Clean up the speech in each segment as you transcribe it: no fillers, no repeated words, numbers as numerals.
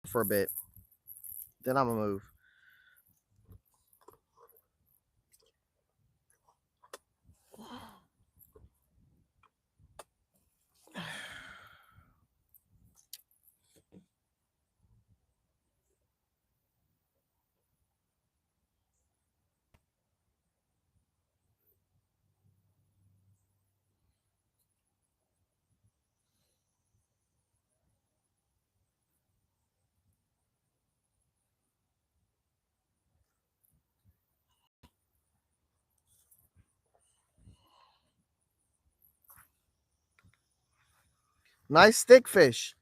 for a bit. Then I'm gonna move. Nice stick fish.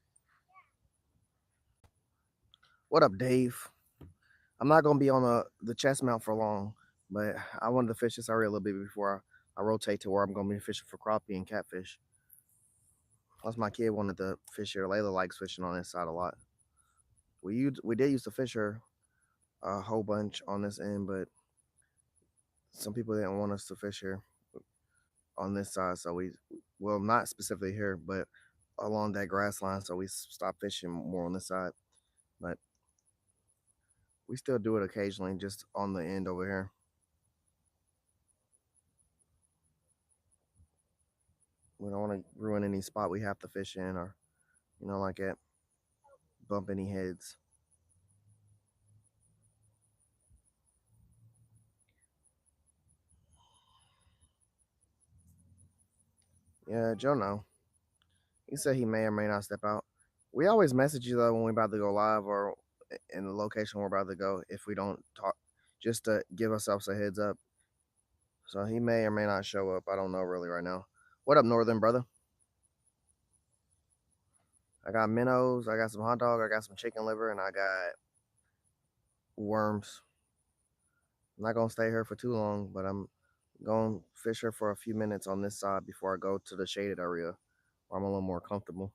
What up, Dave? I'm not gonna be on the chest mount for long, but I wanted to fish this area a little bit before I rotate to where I'm gonna be fishing for crappie and catfish. Plus, my kid wanted to fish here. Layla likes fishing on this side a lot. We did used to fish her a whole bunch on this end, but some people didn't want us to fish here on this side, so well, not specifically here, but along that grass line, so we stopped fishing more on this side. But we still do it occasionally, just on the end over here. We don't want to ruin any spot we have to fish in, or like it, bump any heads. Yeah, Joe, no. He said he may or may not step out. We always message you though when we're about to go live or in the location we're about to go if we don't talk, just to give ourselves a heads up. So he may or may not show up. I don't know really right now. What up, Northern brother? I got minnows, I got some hot dog, I got some chicken liver, and I got worms. I'm not gonna stay here for too long, but I'm going to fish here for a few minutes on this side before I go to the shaded area where I'm a little more comfortable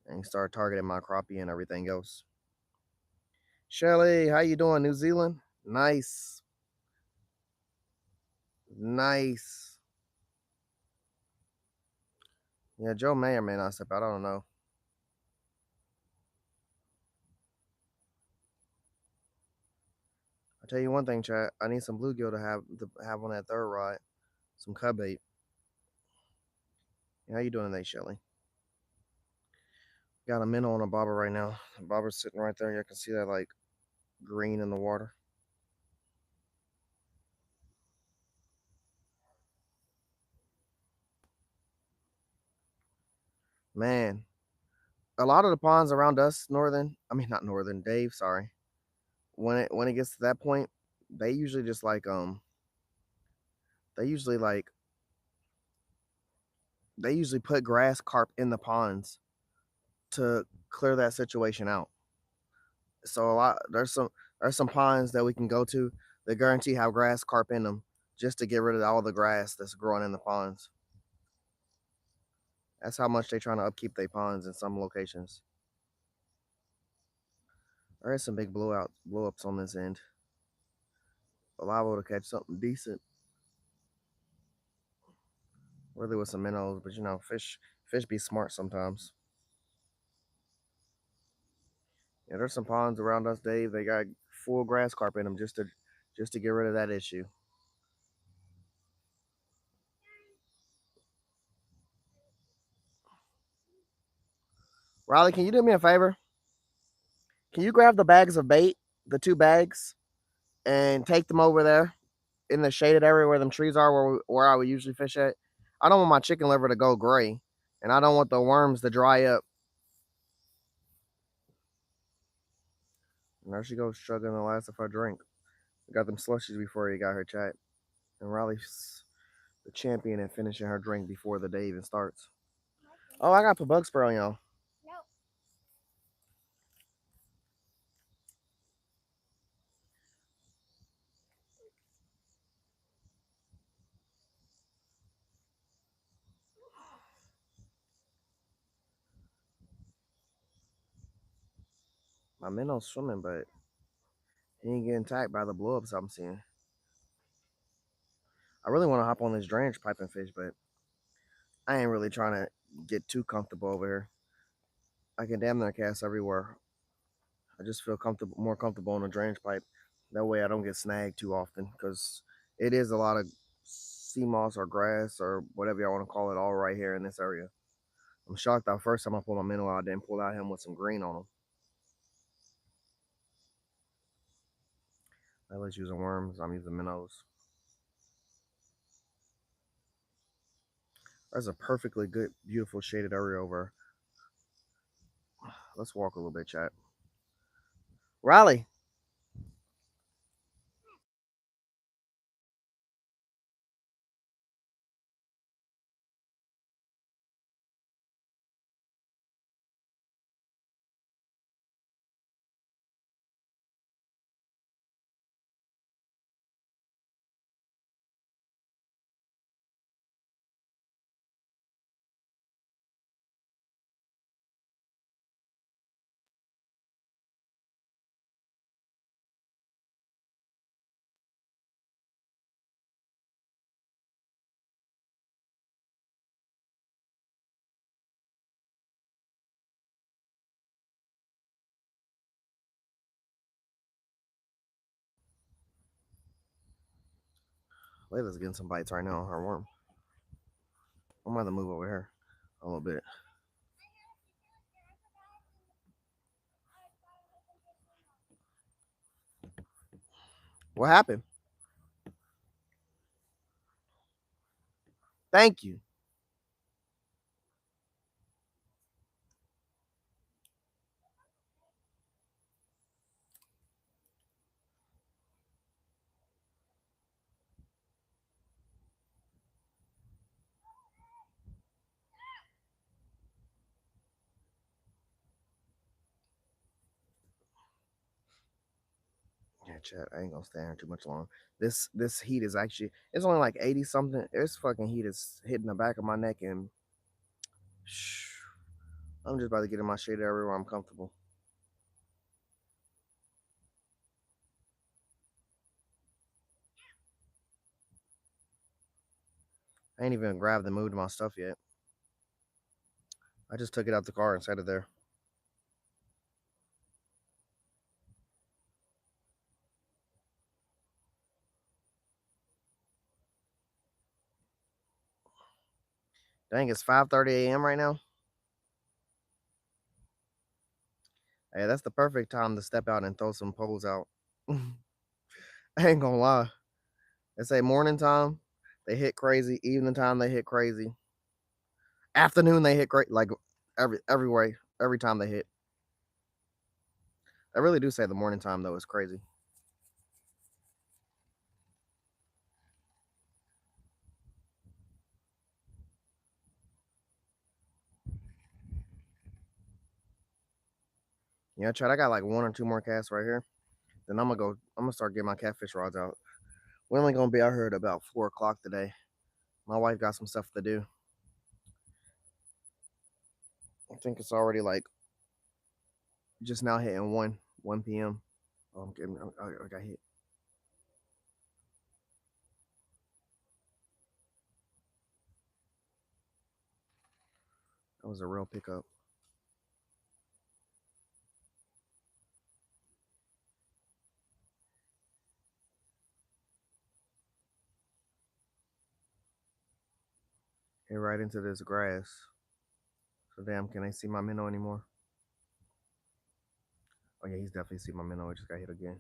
and start targeting my crappie and everything else. Shelly, how you doing, New Zealand? Nice. Nice. Yeah, Joe may or may not step out. I don't know. I'll tell you one thing, chat. I need some bluegill to have on that third rod. Some cub bait. How you doing today, Shelly? Got a minnow on a bobber right now. The bobber's sitting right there. You can see that like green in the water. Man, a lot of the ponds around us, northern. I mean, not northern. Dave, sorry. When it gets to that point, they usually just like they usually like they usually put grass carp in the ponds to clear that situation out. So there's some ponds that we can go to that guarantee have grass carp in them just to get rid of all the grass that's growing in the ponds. That's how much they're trying to upkeep their ponds in some locations. There is some big blow ups on this end. Liable to catch something decent. Really with some minnows, but fish be smart sometimes. Yeah, there's some ponds around us, Dave. They got full grass carp in them just to get rid of that issue. Riley, can you do me a favor? Can you grab the bags of bait, the two bags, and take them over there in the shaded area where them trees are, where I would usually fish at? I don't want my chicken liver to go gray, and I don't want the worms to dry up. And there she goes, struggling the last of her drink. We got them slushies before you got her chat. And Riley's the champion at finishing her drink before the day even starts. Oh, I got to put bug spray on y'all. My minnow's swimming, but he ain't getting tagged by the blow ups I'm seeing. I really want to hop on this drainage pipe and fish, but I ain't really trying to get too comfortable over here. I can damn near cast everywhere. I just feel more comfortable on a drainage pipe. That way I don't get snagged too often because it is a lot of sea moss or grass or whatever y'all want to call it all right here in this area. I'm shocked that first time I pulled my minnow out, I didn't pull out him with some green on him. I was using worms, I'm using minnows. That's a perfectly good, beautiful shaded area over. Let's walk a little bit, chat. Riley. Layla's getting some bites right now, her worm. I'm gonna move over here a little bit. What happened? Thank you. Yeah, chat. I ain't gonna stay here too much long. This heat is actually it's only like 80 something. This fucking heat is hitting the back of my neck and I'm just about to get in my shade area where I'm comfortable. I ain't even grabbed and moved my stuff yet. I just took it out the car and set it there. Dang, it's 5:30 a.m. right now. Hey, that's the perfect time to step out and throw some poles out. I ain't gonna lie. They say morning time, they hit crazy. Evening time, they hit crazy. Afternoon, they hit great. Like every way, every time they hit. I really do say the morning time though is crazy. Yeah, Chad, I got like one or two more casts right here. Then I'm gonna go. I'm gonna start getting my catfish rods out. We're only gonna be out here at about 4 o'clock today. My wife got some stuff to do. I think it's already like just now hitting 1 p.m. Oh, I'm getting. I got hit. That was a real pickup. Hit right into this grass. So damn, can I see my minnow anymore? Oh yeah, he's definitely see my minnow. I just got hit again.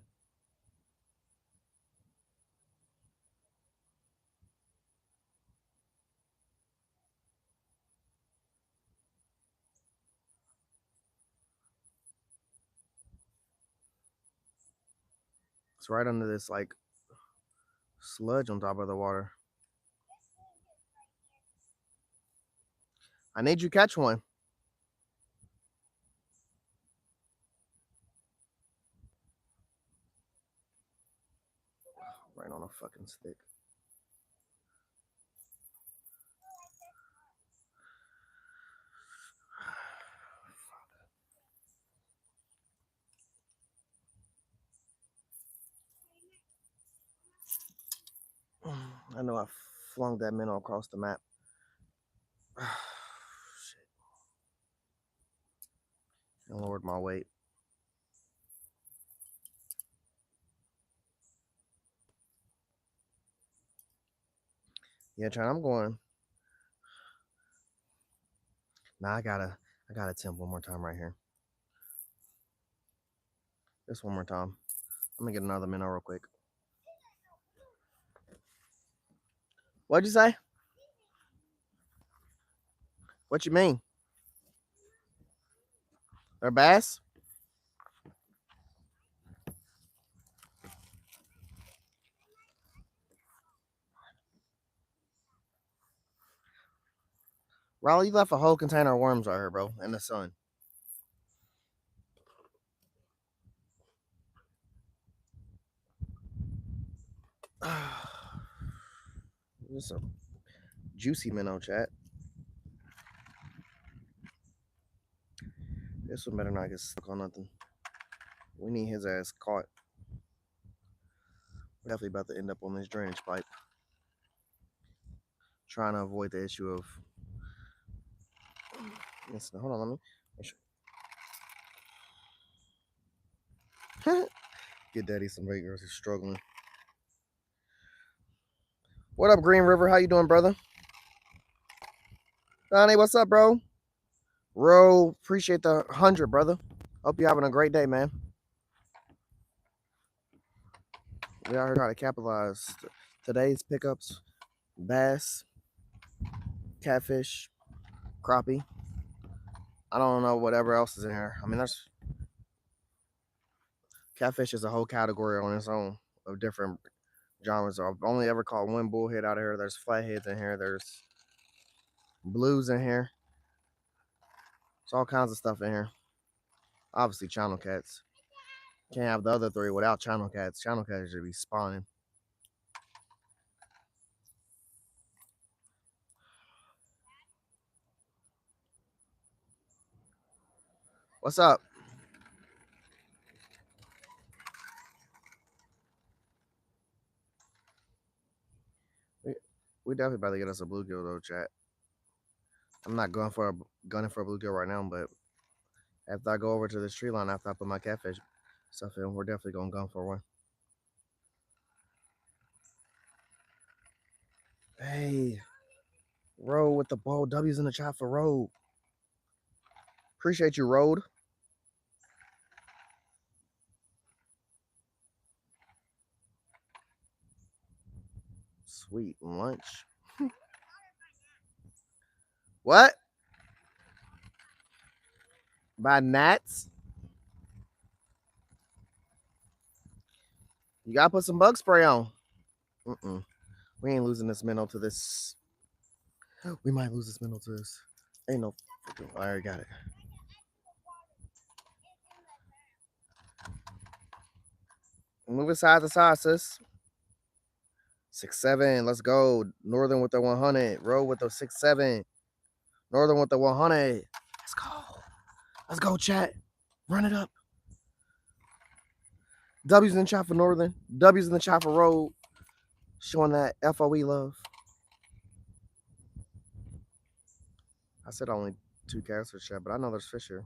It's right under this like sludge on top of the water. I need you catch one. Right on a fucking stick. I know I flung that minnow across the map. Shit. I lowered my weight. Yeah, China, I'm going. Nah, I gotta attempt one more time right here. Just one more time. I'm gonna get another minnow real quick. What'd you say? What you mean? They're bass? Raleigh, you left a whole container of worms right here, bro, in the sun. This is a juicy minnow, chat. This one better not get stuck on nothing. We need his ass caught. We're definitely about to end up on this drainage pipe. Trying to avoid the issue of. Listen, hold on, let me. Get daddy some regulars. He's struggling. What up, Green River? How you doing, brother? Donnie, what's up, bro? Ro, appreciate the 100, brother. Hope you're having a great day, man. We are here trying to capitalize today's pickups: bass, catfish, crappie. I don't know whatever else is in here. I mean, there's catfish is a whole category on its own of different genres. I've only ever caught one bullhead out of here. There's flatheads in here. There's blues in here. There's all kinds of stuff in here. Obviously, channel cats. Can't have the other three without channel cats. Channel cats should be spawning. What's up? We definitely about to get us a bluegill though, chat. I'm not gunning for a bluegill right now, but after I go over to this tree line, after I put my catfish stuff in, we're definitely gonna gun for one. Hey, Road with the ball. W's in the chat for Road. Appreciate you, Road. Sweet lunch. What? By Nats? You gotta put some bug spray on. We ain't losing this minnow to this. We might lose this minnow to this. Ain't no. I already got it. Move it side to side, sis. 6-7. Let's go. Northern with the 100. Road with the 6-7. Northern with the 100. Let's go. Let's go, chat. Run it up. W's in the chat for Northern. W's in the chat for Road. Showing that FOE love. I said only 2 cats for chat, but I know there's fish here.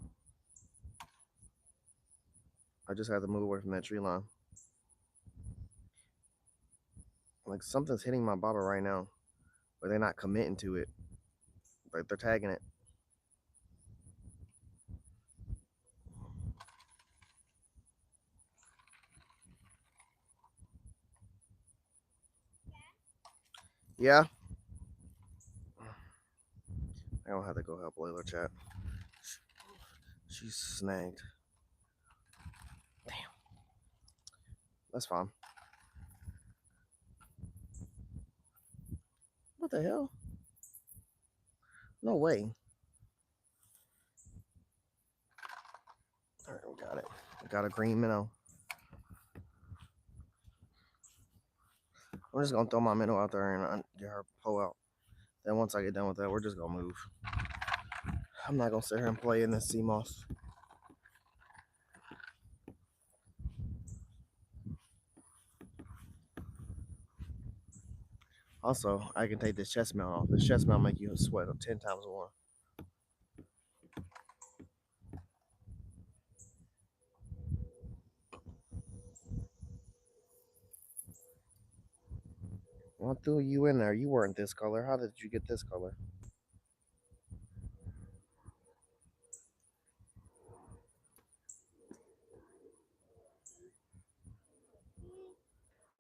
I just had to move away from that tree line. Like something's hitting my bobber right now, but they're not committing to it. Like they're tagging it. Yeah. I don't have to go help Layla, chat. She's snagged. Damn. That's fine. What the hell? No way. All right, we got it. We got a green minnow. I'm just gonna throw my minnow out there and get her pull out. Then once I get done with that, we're just gonna move. I'm not gonna sit here and play in this sea moss. Also, I can take this chest mount off. This chest mount make you sweat 10 times more. I threw you in there. You weren't this color. How did you get this color?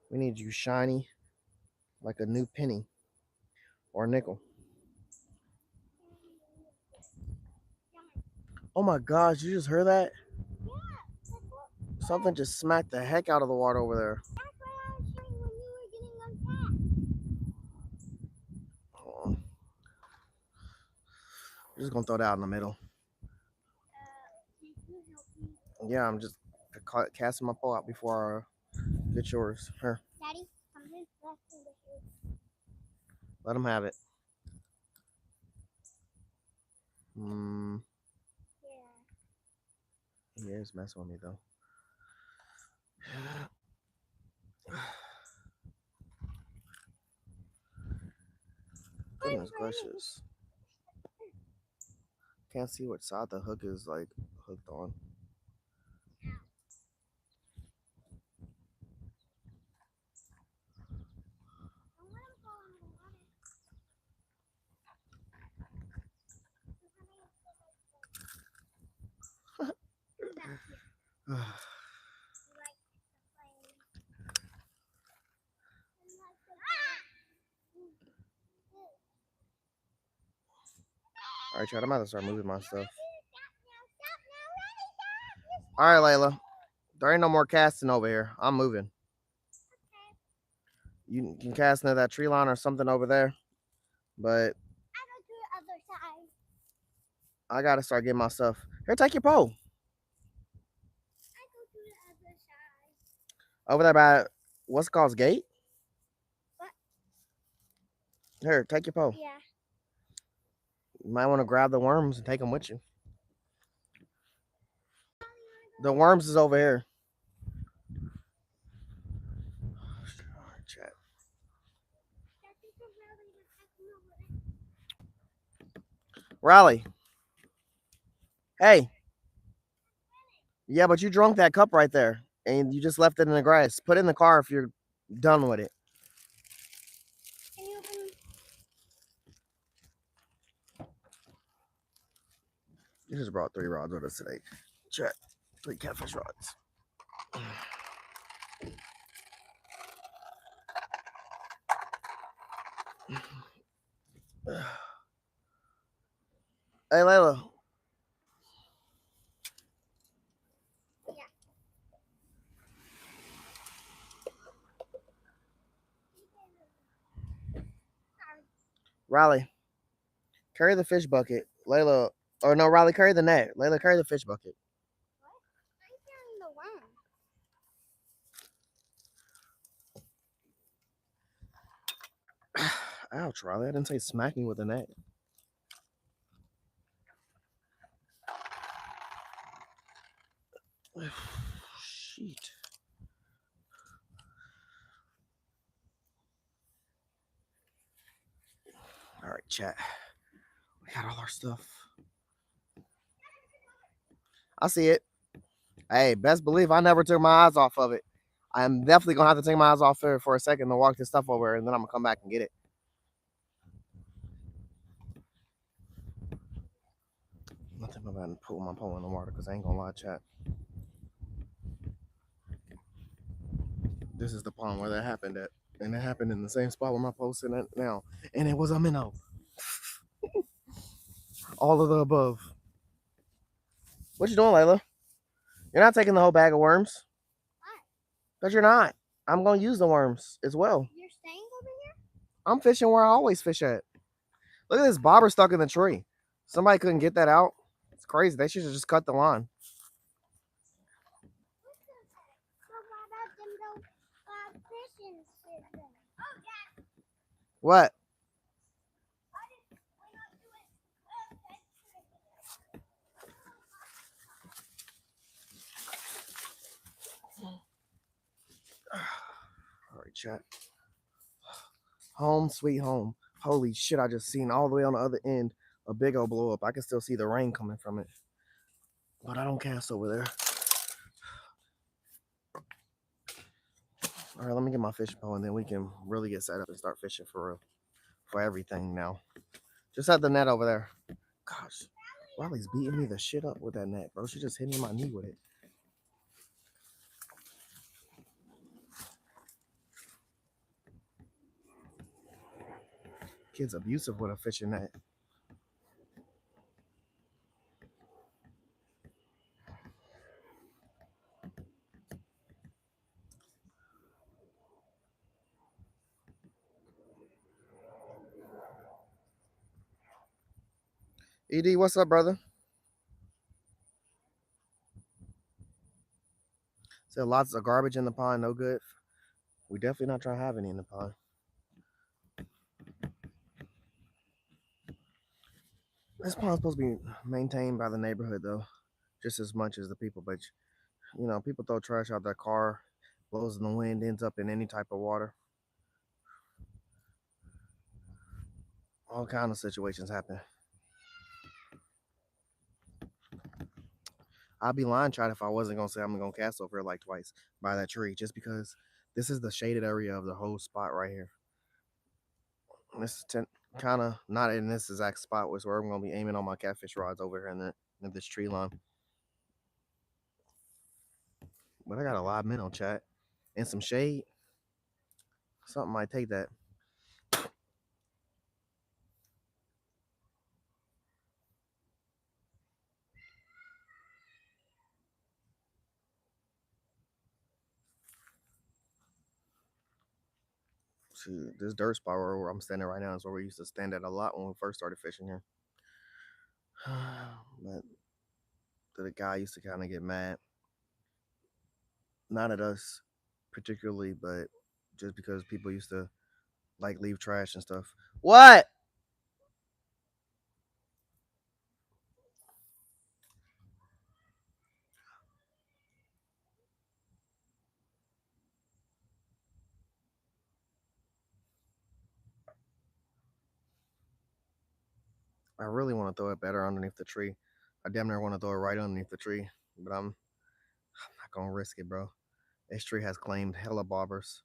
We need you shiny, like a new penny or nickel. Oh my gosh, you just heard that? Something just smacked the heck out of the water over there. Hold on. I'm just gonna throw that out in the middle. Yeah, I'm just casting my pole out before I get yours. Here, Daddy, come here. let him have it. Hmm. Yeah. He is messing with me though. Goodness gracious. Can't see what side the hook is like hooked on. Alright, Chad, I'm about to start moving my stuff. Alright, Layla. There ain't no more casting over here. I'm moving. You can cast into that tree line or something over there. But I go to the other side. I gotta start getting my stuff. Here, take your pole. I go to the other side. Over there by what's it called, gate? What? Here, take your pole. Yeah. You might want to grab the worms and take them with you. The worms is over here. Chat. Riley. Hey. Yeah, but you drunk that cup right there. And you just left it in the grass. Put it in the car if you're done with it. Can you open? You just brought 3 rods with us today. Chat. 3 catfish rods. Hey, Layla. Yeah. Riley. Carry the fish bucket. Layla. Or no, Riley, carry the net. Layla, carry the fish bucket. What? I'm carrying the worm. Ouch, Riley. I didn't say smack me with the net. Shit. All right, chat. We got all our stuff. I see it. Hey, best believe I never took my eyes off of it. I'm definitely gonna have to take my eyes off there for a second to walk this stuff over, and then I'm gonna come back and get it. Nothing about to pull my pole in the water because I ain't gonna lie, chat. This is the pond where that happened at, and it happened in the same spot where my pole's sitting at now, and it was a minnow. All of the above. What you doing, Layla? You're not taking the whole bag of worms. Why? Because you're not. I'm gonna use the worms as well. You're staying over here? I'm fishing where I always fish at. Look at this bobber stuck in the tree. Somebody couldn't get that out. It's crazy. They should have just cut the line. What? All right, chat. Home sweet home. Holy shit, I just seen all the way on the other end a big old blow up. I can still see the rain coming from it. But I don't cast over there. All right, let me get my fishing pole and then we can really get set up and start fishing for real. For everything now. Just at the net over there. Gosh, Riley's beating me the shit up with that net, bro. She just hit me in my knee with it. Kid's abusive with a fishing net. ED, what's up, brother? Said lots of garbage in the pond, no good. We definitely not trying to have any in the pond. This pond's supposed to be maintained by the neighborhood though, just as much as the people. But you know, people throw trash out their car, blows in the wind, ends up in any type of water. All kind of situations happen. I'd be lying, Chad, if I wasn't gonna say I'm gonna cast over here like twice by that tree, just because this is the shaded area of the whole spot right here. This is kind of not in this exact spot, was where I'm gonna be aiming on my catfish rods over here in this tree line. But I got a live minnow, chat, and some shade. Something might take that. See, this dirt spot where I'm standing right now is where we used to stand at a lot when we first started fishing here. But the guy used to kind of get mad, not at us particularly, but just because people used to like leave trash and stuff. What? I really want to throw it better underneath the tree. I damn near want to throw it right underneath the tree, but I'm not gonna risk it, bro. This tree has claimed hella bobbers.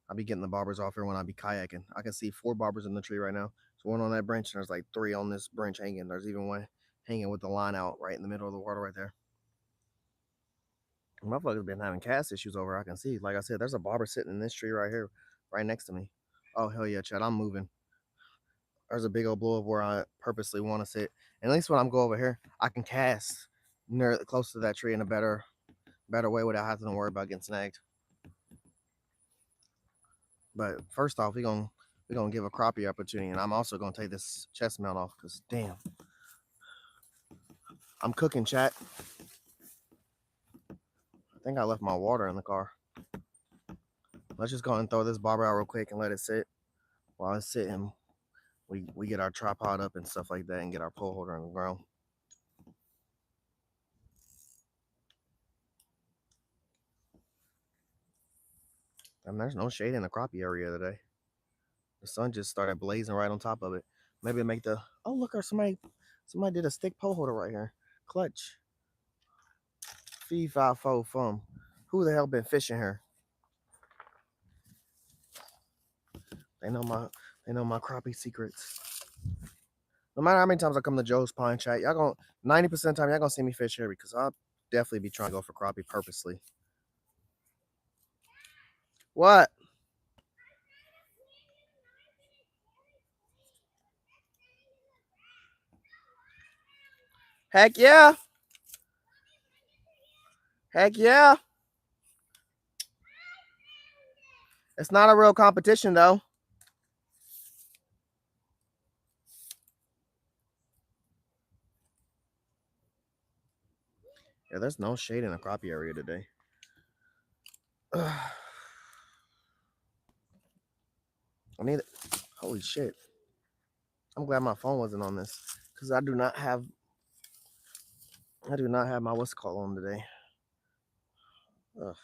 I'll be getting the bobbers off here when I be kayaking. I can see 4 bobbers in the tree right now. There's one on that branch, and there's like 3 on this branch hanging. There's even one hanging with the line out right in the middle of the water right there. Motherfuckers been having cast issues over. I can see. Like I said, there's a bobber sitting in this tree right here, right next to me. Oh hell yeah, Chad, I'm moving. There's a big old blow up where I purposely want to sit. And at least when I'm go over here, I can cast near close to that tree in a better way without having to worry about getting snagged. But first off, we gonna give a crappie opportunity, and I'm also gonna take this chest mount off because damn, I'm cooking, chat. I think I left my water in the car. Let's just go and throw this bobber out real quick and let it sit. While it's sitting, we get our tripod up and stuff like that, and get our pole holder on the ground. And there's no shade in the crappie area today. The sun just started blazing right on top of it. Maybe make the oh look, or somebody did a stick pole holder right here. Clutch. Fee fi fo fum. Who the hell been fishing here? They know my crappie secrets. No matter how many times I come to Joe's Pine Chat, y'all gonna 90% of the time y'all gonna see me fish here because I'll definitely be trying to go for crappie purposely. What? Heck yeah. Heck yeah. It's not a real competition though. Yeah, there's no shade in the crappie area today. I need it. Holy shit. I'm glad my phone wasn't on this. Because I do not have my what's called on today. Ugh.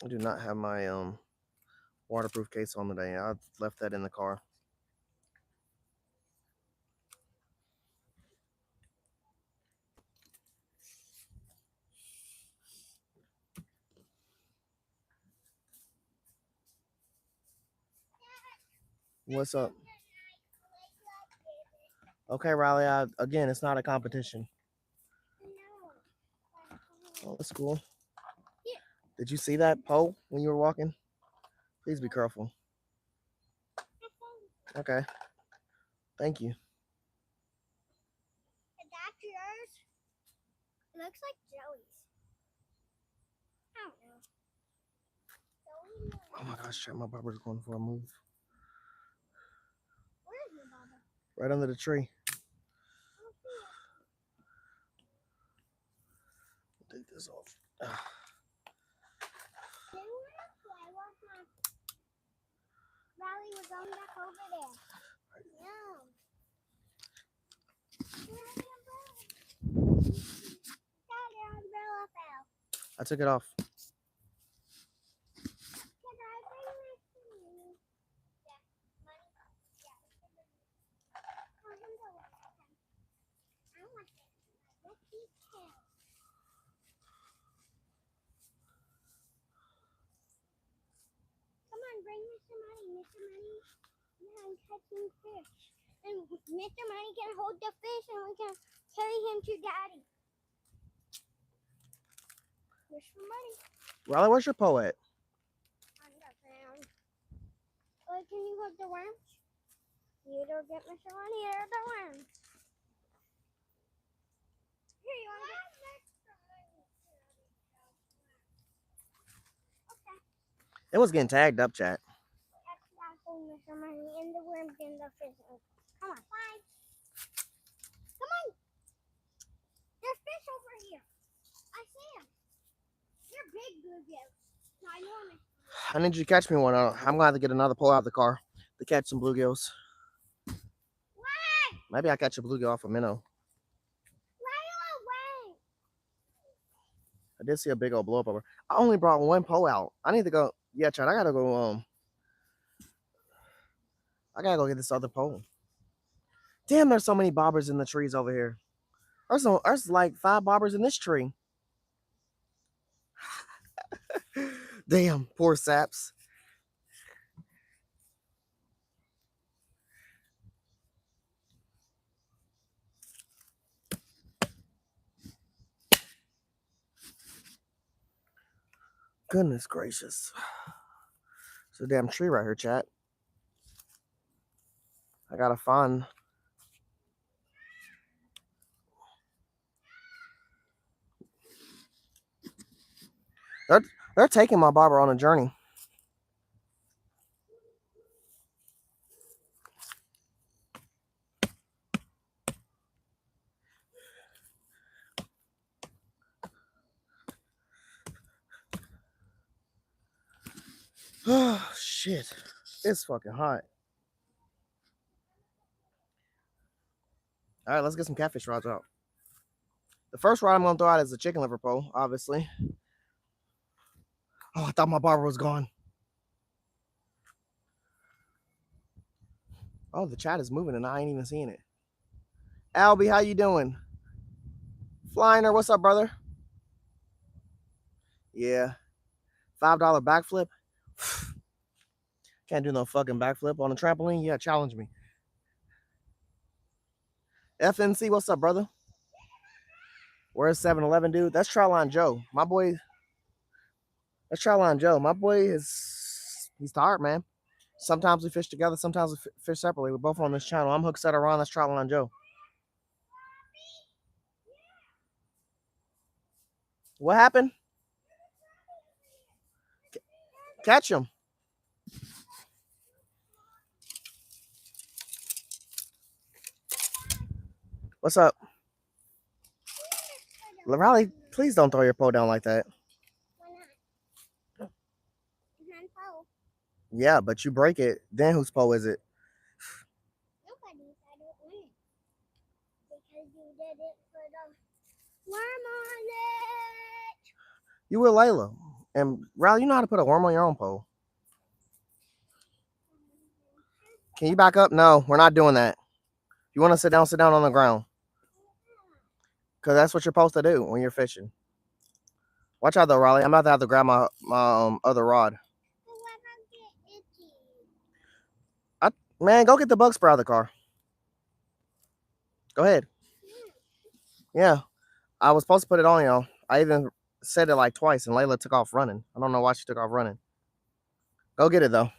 I do not have my waterproof case on today. I left that in the car. What's up? Okay, Riley. Again, it's not a competition. Oh, that's cool. Did you see that pole when you were walking? Please be careful. Okay. Thank you. Is that yours? It looks like Joey's. I don't know. Oh my gosh, check, my barber's going for a move. Where is your Baba? Right under the tree. Take this off. Riley, we're going back over there. No. Daddy, our umbrella fell. I took it off. Can I bring my money? Yeah, money. Yeah. Oh, him go with him. I want it. Let's eat him. Come on, bring Mr. Money. Mr. Money, I'm catching fish. And Mr. Money can hold the fish and we can carry him to Daddy. Mr. Money. Riley, where's your pole at? On the ground. Oh, can you hold the worms? You don't get Mr. Money or the worms. Here, you want to get okay. It was getting tagged up, chat. That's not holding Mr. Money and the worms and the fish. Come on. Bye. Come on. There's fish over here. I see them. They're big bluegills. Ginormous. I need you to catch me one. I'm going to have to get another pole out of the car to catch some bluegills. Why? Maybe I'll catch a bluegill off a minnow. Why away? I did see a big old blow up over. I only brought one pole out. I need to go. Yeah, Chad, I gotta go. I gotta go get this other pole. Damn, there's so many bobbers in the trees over here. There's like 5 bobbers in this tree. Damn, poor saps. Goodness gracious. It's a damn tree right here, chat. I gotta find. They're taking my barber on a journey. Oh shit. It's fucking hot. Alright, let's get some catfish rods out. The first rod I'm gonna throw out is the chicken liver pole, obviously. Oh, I thought my barber was gone. Oh, the chat is moving and I ain't even seeing it. Albie, how you doing? Flyiner, what's up, brother? Yeah. $5 backflip. Can't do no fucking backflip on a trampoline. Yeah, challenge me. FNC, what's up, brother? Where's 7-Eleven, dude? That's Tryline Joe. My boy. That's Tryline Joe. My boy he's tired, man. Sometimes we fish together, sometimes we fish separately. We're both on this channel. I'm Hook Setter Ron. That's Tryline Joe. What happened? Catch him. What's up? Riley, please don't throw your pole down like that. Why not? It's not pole. Yeah, but you break it. Then whose pole is it? Nobody's. I don't win. Because you did it for the worm on it. You were Layla. And Riley, you know how to put a worm on your own pole. Can you back up? No, we're not doing that. You want to sit down on the ground. Because that's what you're supposed to do when you're fishing. Watch out, though, Riley. I'm about to have to grab my other rod. Man, go get the bug spray out of the car. Go ahead. Yeah. I was supposed to put it on, y'all. I even said it like twice, and Layla took off running. I don't know why she took off running. Go get it, though.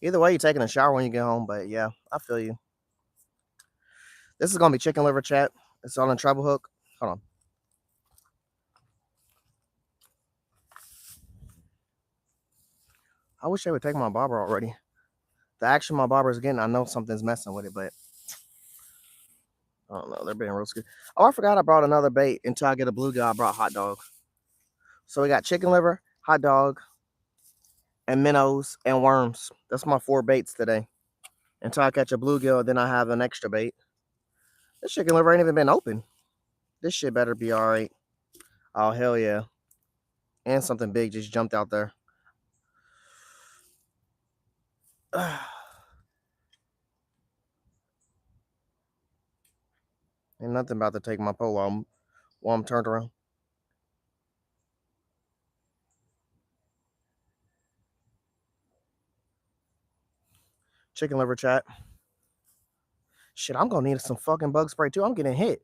Either way, you're taking a shower when you get home, but yeah, I feel you. This is going to be chicken liver chat. It's on a treble hook. Hold on. I wish they would take my barber already. The action my barber is getting, I know something's messing with it, but I don't know. They're being real scared. Oh, I forgot I brought another bait. Until I get a bluegill, I brought hot dog. So we got chicken liver, hot dog, and minnows and worms. That's my 4 baits today. Until I catch a bluegill, then I have an extra bait. This chicken liver ain't even been open. This shit better be all right. Oh, hell yeah. And something big just jumped out there. Ain't nothing about to take my pole while I'm turned around. Chicken liver chat. Shit, I'm gonna need some fucking bug spray too. I'm getting hit.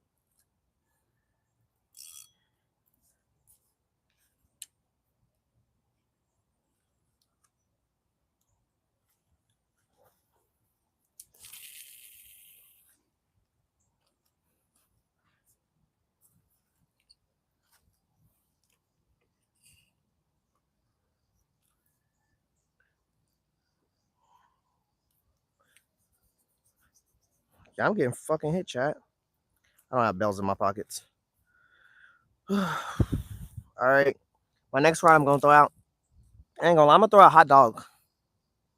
Yeah, I'm getting fucking hit, chat. I don't have bells in my pockets. All right. My next fry I'm gonna throw out. I ain't gonna lie, I'm gonna throw out hot dog.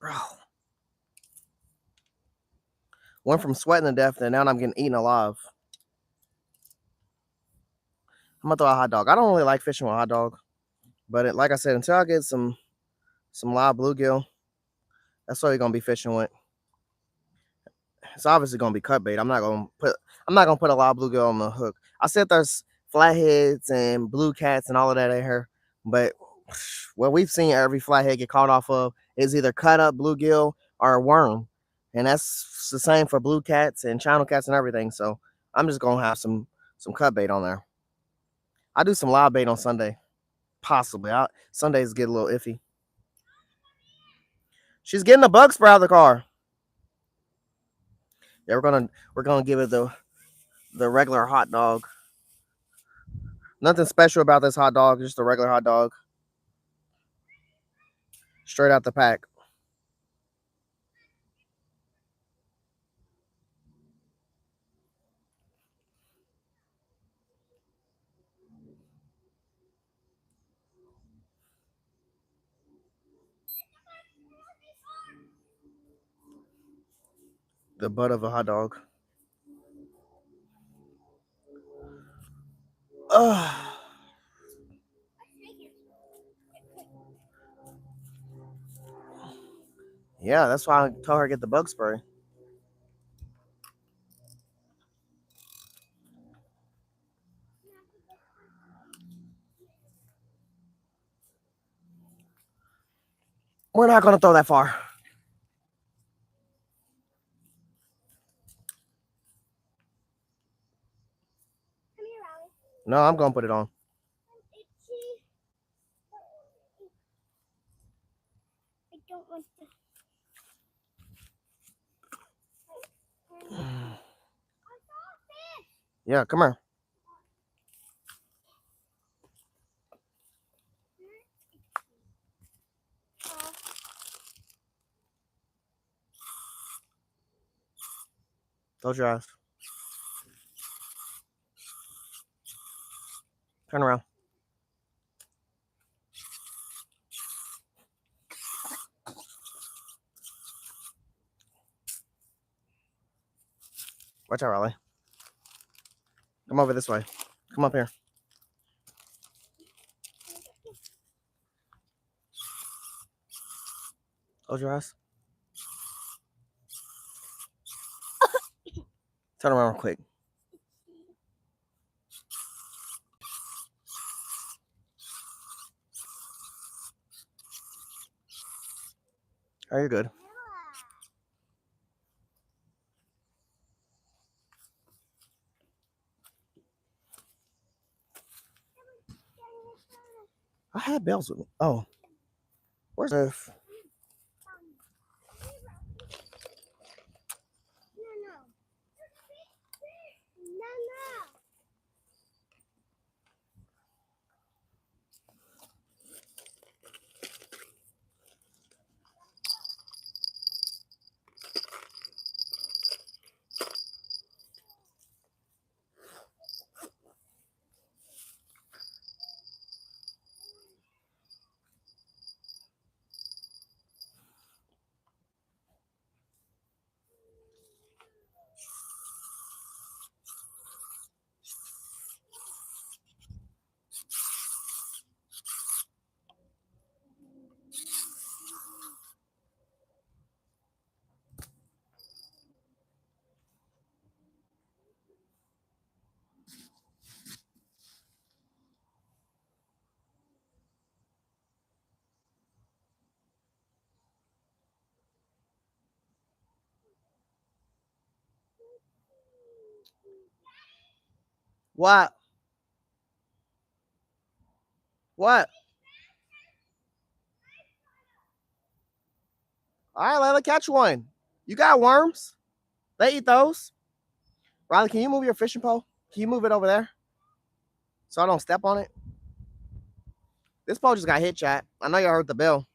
Bro. Went from sweating to death, and now I'm getting eaten alive. I'm gonna throw out hot dog. I don't really like fishing with hot dog. But like I said, until I get some live bluegill, that's what we're gonna be fishing with. It's obviously gonna be cut bait. I'm not gonna put a live bluegill on the hook. I said there's flatheads and blue cats and all of that in here, but what we've seen every flathead get caught off of is either cut up bluegill or a worm, and that's the same for blue cats and channel cats and everything. So I'm just gonna have some cut bait on there. I do some live bait on Sunday, possibly. Sundays get a little iffy. She's getting the bug spray out of the car. Yeah, we're gonna give it the regular hot dog. Nothing special about this hot dog, just a regular hot dog. Straight out the pack. The butt of a hot dog. Yeah, that's why I told her to get the bug spray. We're not gonna throw that far. No, I'm gonna put it on. I don't want to. Yeah, come here. Close your eyes. Turn around. Watch out, Riley. Come over this way. Come up here. Close your eyes. Turn around real quick. Oh, you're good. I had bells with me. Oh, where's the? What? What? All right, Layla, catch one. You got worms? They eat those. Riley, can you move your fishing pole? Can you move it over there so I don't step on it? This pole just got hit, chat. I know y'all heard the bell.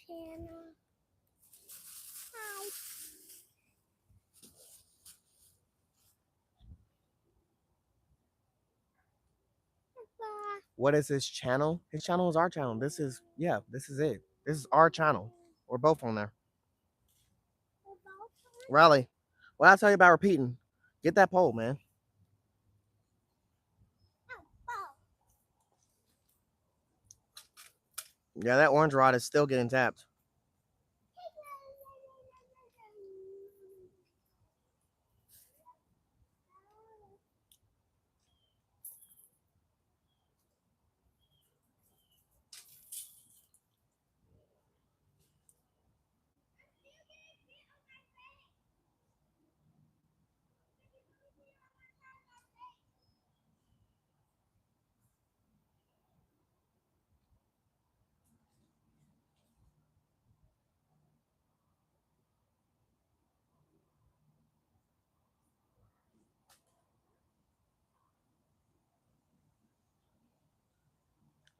Channel. Hi. What is his channel? His channel is our channel. This is this is it. This is our channel. We're both on there. Riley, what I tell you about repeating? Get that pole, man. Yeah, that orange rod is still getting tapped.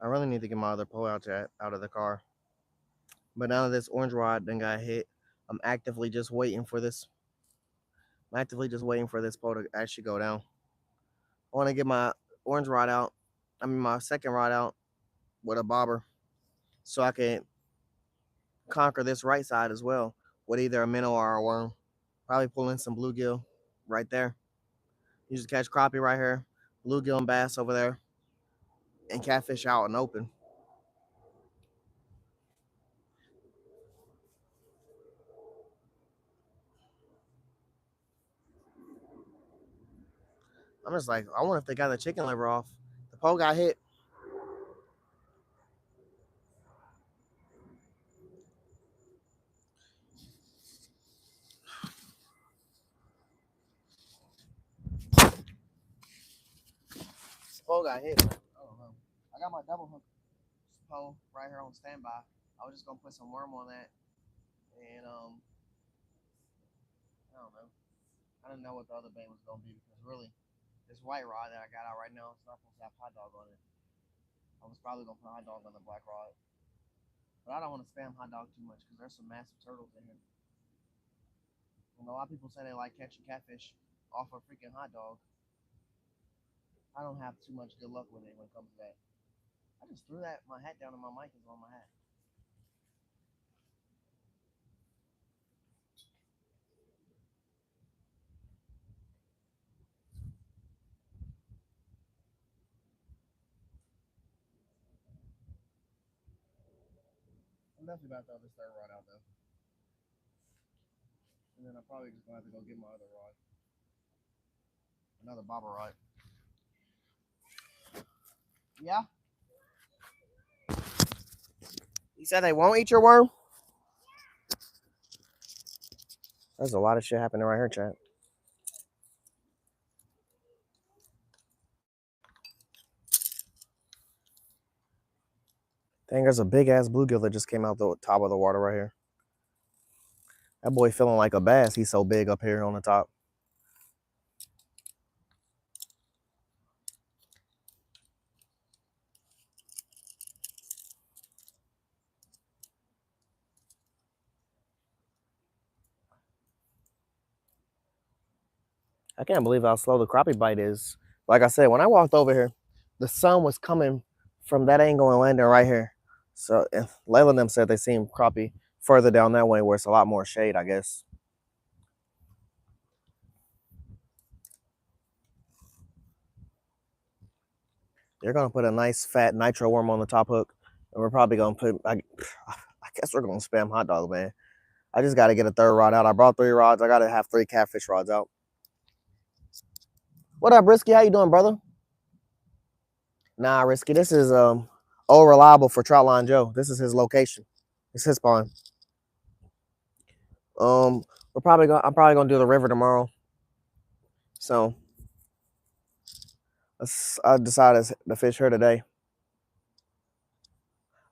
I really need to get my other pole out of the car. But now that this orange rod then got hit, I'm actively just waiting for this. I'm actively just waiting for this pole to actually go down. I want to get my orange rod out. I mean my second rod out with a bobber, so I can conquer this right side as well with either a minnow or a worm. Probably pull in some bluegill right there. Usually catch crappie right here, bluegill and bass over there, and catfish out and open. I'm just like, I wonder if they got the chicken liver off. The pole got hit. The pole got hit. I don't know. I got my double hook pole right here on standby. I was just gonna put some worm on that, and I don't know. I didn't know what the other bait was gonna be because really, this white rod that I got out right now, it's not supposed to have hot dog on it. I was probably gonna put hot dog on the black rod, but I don't want to spam hot dog too much because there's some massive turtles in here. And a lot of people say they like catching catfish off a freaking hot dog. I don't have too much good luck with it when it comes to that. I just threw that my hat down and my mic is on my hat. I'm definitely about to throw this third rod out though. And then I'm probably just gonna have to go get my other rod, another bobber rod. Yeah. You said they won't eat your worm? There's a lot of shit happening right here, chat. Dang, there's a big ass bluegill that just came out the top of the water right here. That boy feeling like a bass. He's so big up here on the top. I can't believe how slow the crappie bite is. Like I said, when I walked over here, the sun was coming from that angle and landing right here. So Layla and them said they seen crappie further down that way where it's a lot more shade, I guess. They're gonna put a nice fat nitro worm on the top hook, and we're probably gonna put. I guess we're gonna spam hot dog, man. I just gotta get a third rod out. I brought 3 rods. I gotta have 3 catfish rods out. What up, Risky? How you doing, brother? Nah, Risky. This is old reliable for Troutline Joe. This is his location. It's his pond. I'm probably gonna do the river tomorrow. So I decided to fish her today.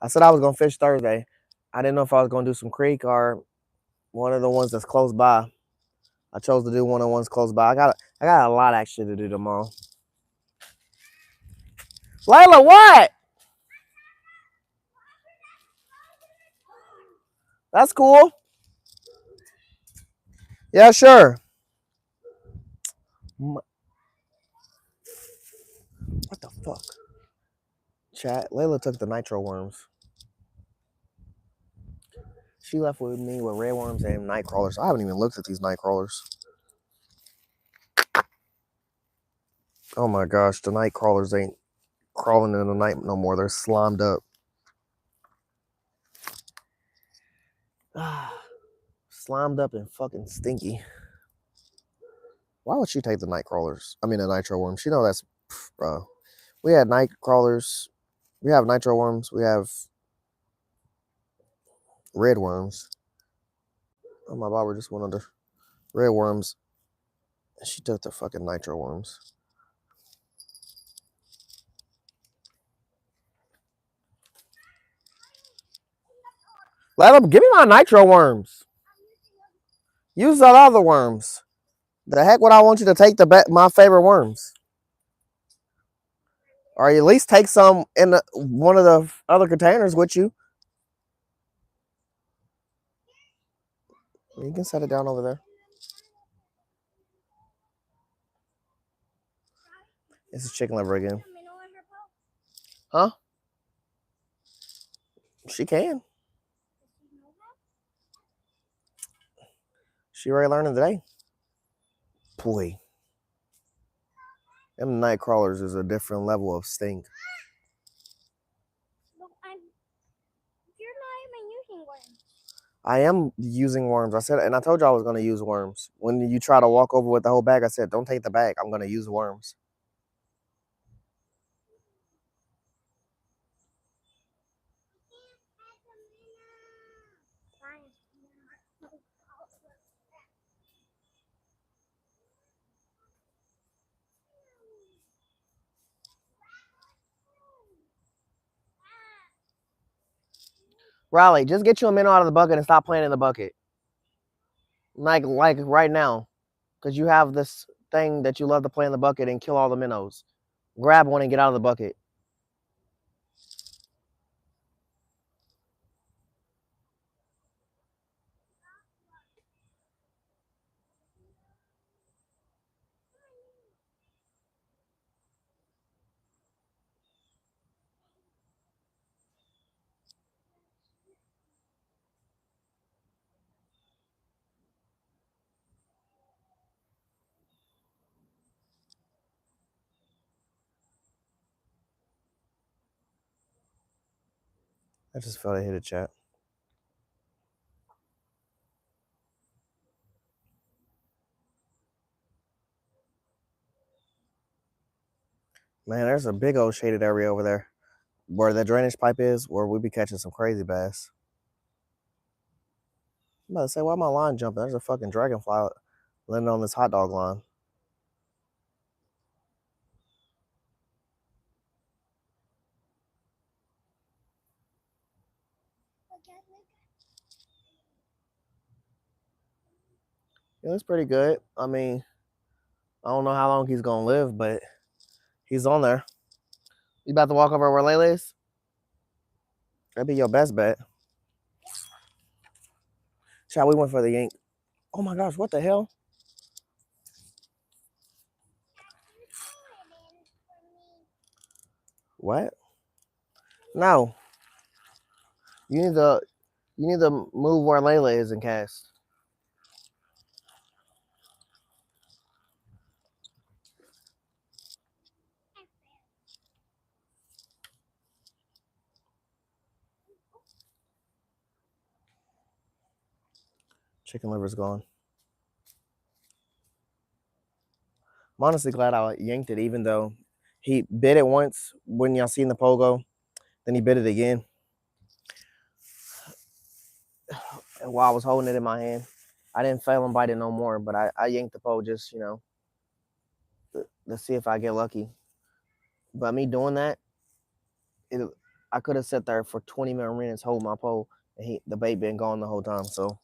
I said I was gonna fish Thursday. I didn't know if I was gonna do some creek or one of the ones that's close by. I chose to do one of the ones close by. I got a lot actually to do tomorrow. Layla, what? That's cool. Yeah, sure. What the fuck? Chat. Layla took the nitro worms. She left with me with red worms and night crawlers. I haven't even looked at these night crawlers. Oh my gosh, the night crawlers ain't crawling in the night no more. They're slimed up. Slimed up and fucking stinky. Why would she take the night crawlers? I mean, the nitro worms. She know that's, bro. We had night crawlers. We have nitro worms. We have red worms. Oh, my bobber just went under. Red worms. She took the fucking nitro worms. Let them give me my nitro worms. Use the other worms. The heck would I want you to take my favorite worms? Or at least take some in one of the other containers with you. You can set it down over there. This is chicken liver again. Huh? She can. She already learning today. Boy. Them night crawlers is a different level of stink. You're not even using worms. I am using worms. I said, and I told you I was going to use worms. When you try to walk over with the whole bag, I said, don't take the bag. I'm going to use worms. Riley, just get you a minnow out of the bucket and stop playing in the bucket. Like right now. Because you have this thing that you love to play in the bucket and kill all the minnows. Grab one and get out of the bucket. I just felt it hit a chat. Man, there's a big old shaded area over there where the drainage pipe is, where we be catching some crazy bass. I'm about to say, why my line jumping? There's a fucking dragonfly landing on this hot dog line. Yeah, it's pretty good. I mean, I don't know how long he's gonna live, but he's on there. You about to walk over where Lele is? That'd be your best bet. Child, we went for the yank. Oh my gosh, what the hell? What? No. You need to move where Lele is and cast. Chicken liver's gone. I'm honestly glad I yanked it, even though he bit it once when y'all seen the pogo. Then he bit it again. And while I was holding it in my hand, I didn't fail and bite it no more, but I yanked the pole just, to see if I get lucky. But me doing that, I could have sat there for 20 more minutes holding my pole, and the bait been gone the whole time. So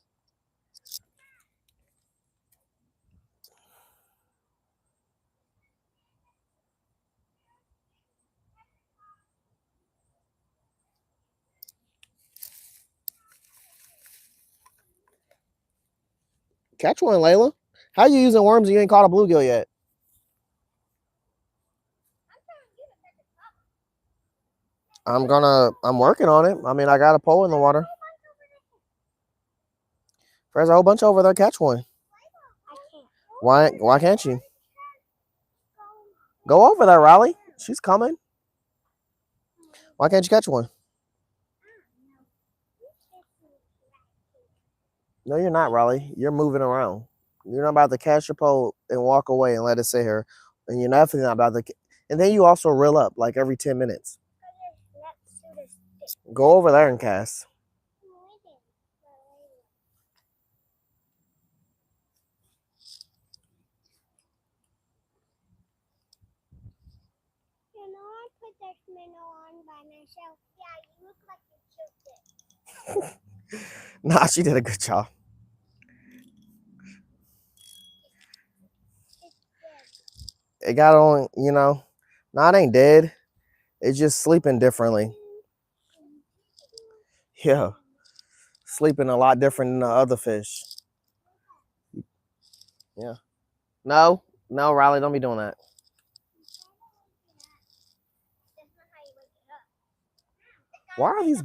catch one, Layla. How you using worms and you ain't caught a bluegill yet? I'm working on it. I mean, I got a pole in the water. There's a whole bunch over there. Catch one. Why can't you? Go over there, Riley. She's coming. Why can't you catch one? No, you're not, Riley. You're moving around. You're not about to catch your pole and walk away and let it sit here. And you're definitely not about to. And then you also reel up like every 10 minutes. Go over there and cast. I put this minnow on by myself. Yeah, you look like you choked it. Nah, she did a good job. It got on, nah, it ain't dead. It's just sleeping differently. Yeah. Sleeping a lot different than the other fish. Yeah. No, Riley, don't be doing that. Why are these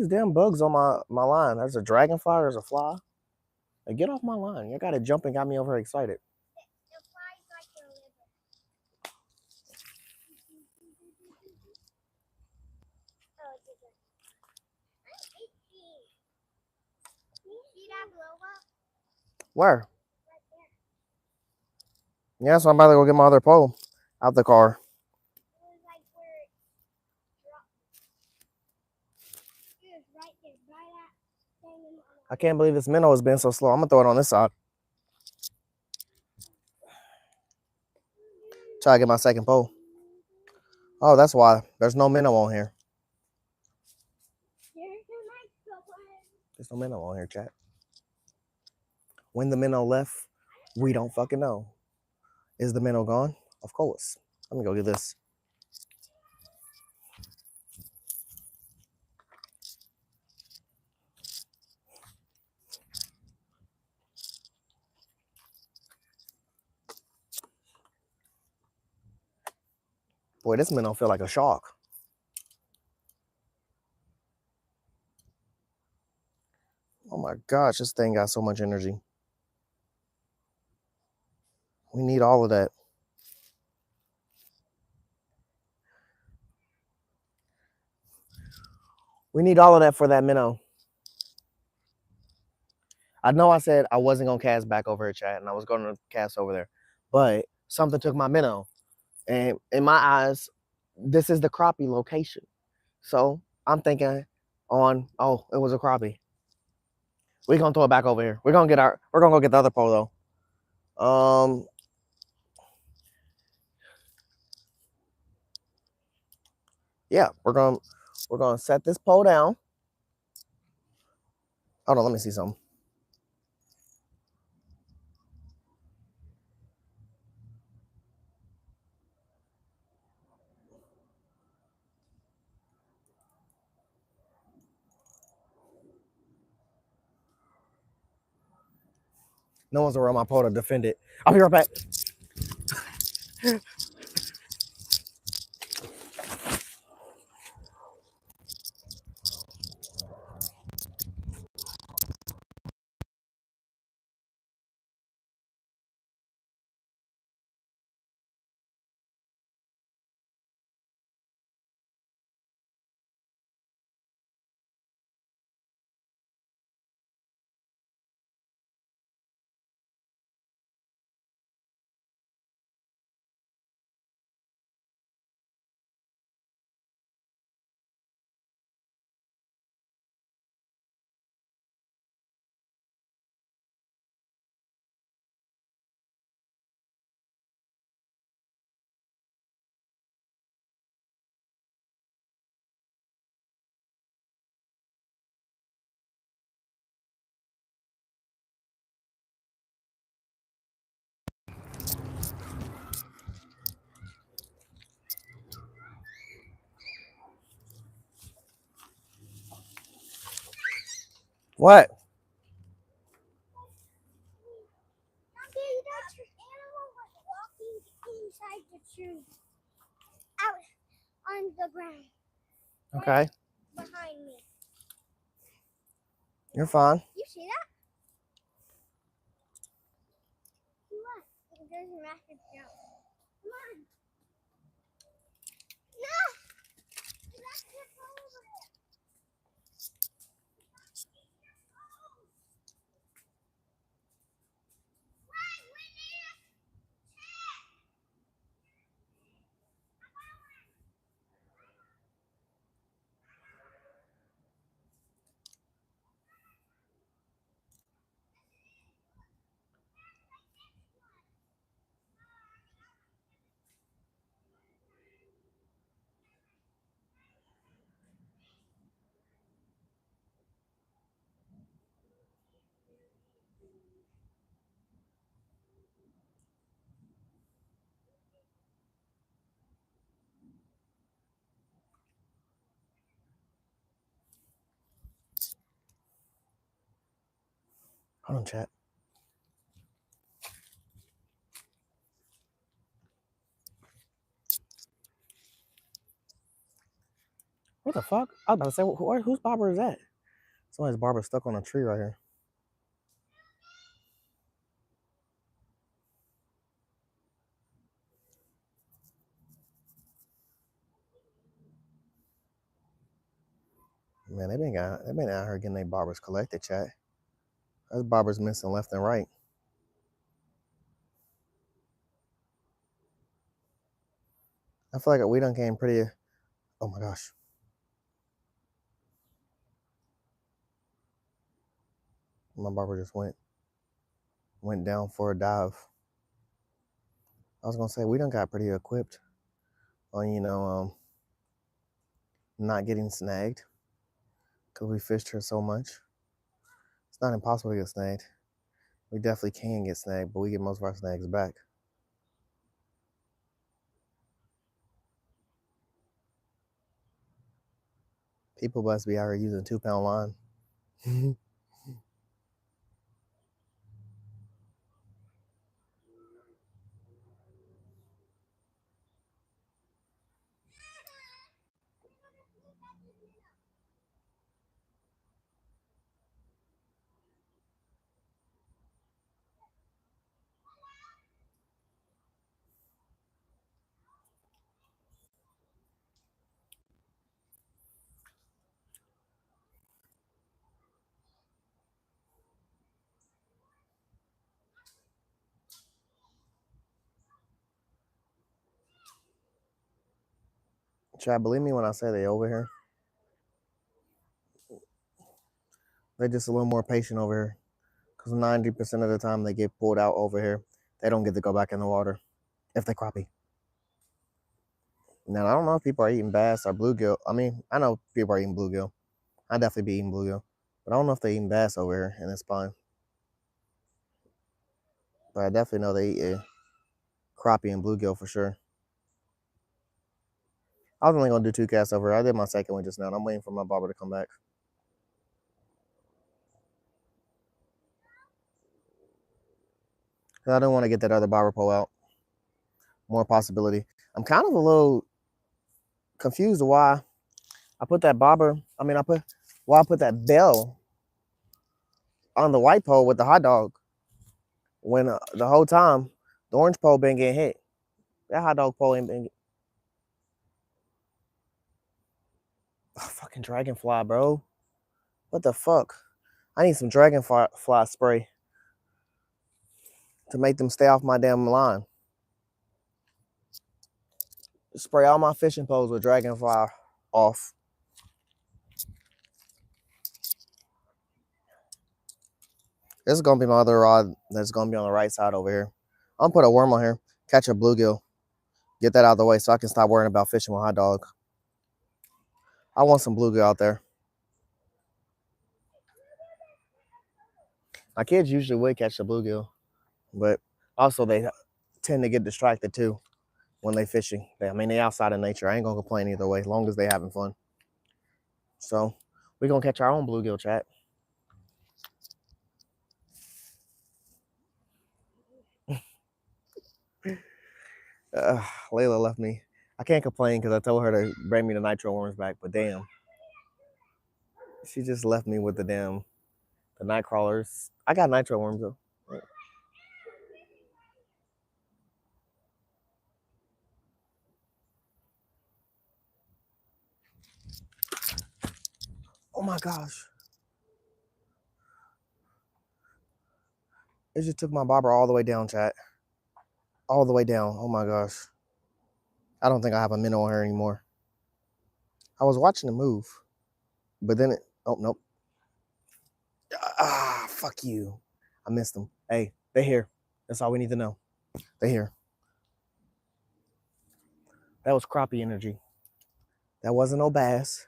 damn bugs on my line? There's a dragonfly, there's a fly. Like, get off my line. You gotta jump and got me over excited. The fly's like your liver. Oh, it's a see that blow up? Where? Right there. Yeah, so I'm about to go get my other pole out the car. It was like where it dropped. It was right there, right at thing. I can't believe this minnow has been so slow. I'm gonna throw it on this side. Try to get my second pole. Oh, that's why. There's no minnow on here. There's no minnow on here, chat. When the minnow left, we don't fucking know. Is the minnow gone? Of course. Let me go get this. Boy, this minnow feel like a shark. Oh my gosh, this thing got so much energy. We need all of that. We need all of that for that minnow. I know I said I wasn't gonna cast back over here, chat, and I was gonna cast over there, but something took my minnow, And in my eyes, this is the crappie location. So I'm thinking oh, it was a crappie. We're gonna throw it back over here. We're gonna go get the other pole though. Yeah, we're gonna set this pole down. Hold on, let me see something. No one's around my pole to defend it. I'll be right back. What? That animal was walking inside the tree, out on the ground. Okay. Behind me. You're fine. You see that? What? There's a massive jump. Come on. No! Let's get over it. Hold on, chat. What the fuck? I was about to say, whose barber is that? Somebody's barber stuck on a tree right here. Man, they been out here getting their barbers collected, chat. There's barbers missing left and right. I feel like we done came pretty. Oh my gosh. My barber just went down for a dive. I was gonna say we done got pretty equipped on not getting snagged because we fished here so much. It's not impossible to get snagged. We definitely can get snagged, but we get most of our snags back. People must be out here using 2-pound line. Chad, believe me when I say they over here. They're just a little more patient over here. Because 90% of the time they get pulled out over here. They don't get to go back in the water if they crappie. Now, I don't know if people are eating bass or bluegill. I mean, I know people are eating bluegill. I'd definitely be eating bluegill. But I don't know if they're eating bass over here in this pond. But I definitely know they eat crappie and bluegill for sure. I was only going to do 2 casts over here. I did my second one just now. And I'm waiting for my barber to come back. I don't want to get that other barber pole out. More possibility. I'm kind of a little confused why I put that bobber. I mean, I put that bell on the white pole with the hot dog when the whole time the orange pole been getting hit. That hot dog pole ain't been. Oh, fucking dragonfly, bro. What the fuck? I need some dragonfly spray to make them stay off my damn line. Spray all my fishing poles with dragonfly off. This is gonna be my other rod that's gonna be on the right side over here. I'm gonna put a worm on here, catch a bluegill, get that out of the way so I can stop worrying about fishing with hot dog. I want some bluegill out there. My kids usually would catch the bluegill, but also they tend to get distracted too when they fishing. I mean, they outside in nature. I ain't gonna complain either way, as long as they having fun. So we're gonna catch our own bluegill, chat. Layla left me. I can't complain because I told her to bring me the nitro worms back, but damn. She just left me with the night crawlers. I got nitro worms though. Oh my gosh. It just took my bobber all the way down, chat. All the way down. Oh my gosh. I don't think I have a minnow on her anymore. I was watching it move, but then it. Oh, nope. Ah, fuck you. I missed them. Hey, they're here. That's all we need to know. They're here. That was crappie energy. That wasn't no bass.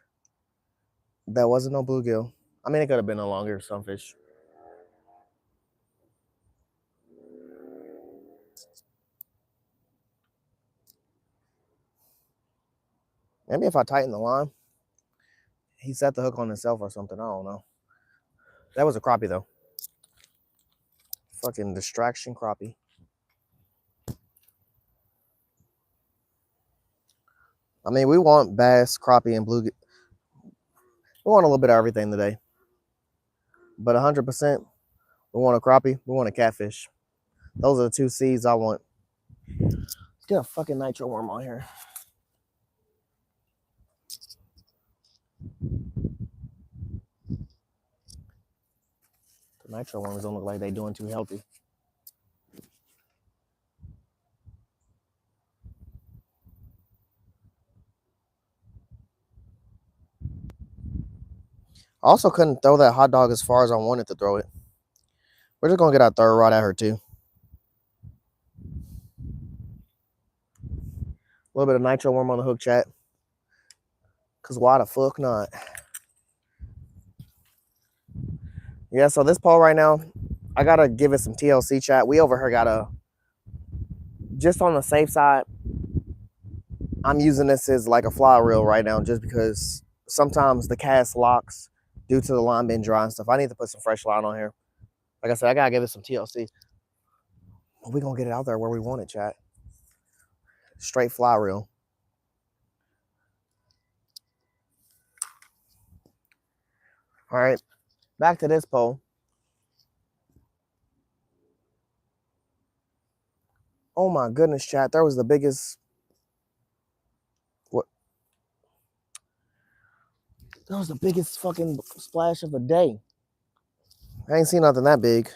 That wasn't no bluegill. I mean, it could have been a longer sunfish. Maybe if I tighten the line, he set the hook on himself or something. I don't know. That was a crappie though. Fucking distraction crappie. I mean, we want bass, crappie, and bluegill. We want a little bit of everything today. But 100%, we want a crappie, we want a catfish. Those are the 2 seeds I want. Let's get a fucking nitro worm on here. The nitro worms don't look like they're doing too healthy. I also couldn't throw that hot dog as far as I wanted to throw it. We're just gonna get our third rod at her too. A little bit of nitro worm on the hook, chat. Cause why the fuck not? Yeah, so this pole right now, I gotta give it some TLC, chat. We over here gotta, just on the safe side, I'm using this as like a fly reel right now just because sometimes the cast locks due to the line being dry and stuff. I need to put some fresh line on here. Like I said, I gotta give it some TLC. But we're gonna get it out there where we want it, chat. Straight fly reel. All right, back to this pole. Oh my goodness, chat. There was the biggest. What? That was the biggest fucking splash of the day. I ain't seen nothing that big.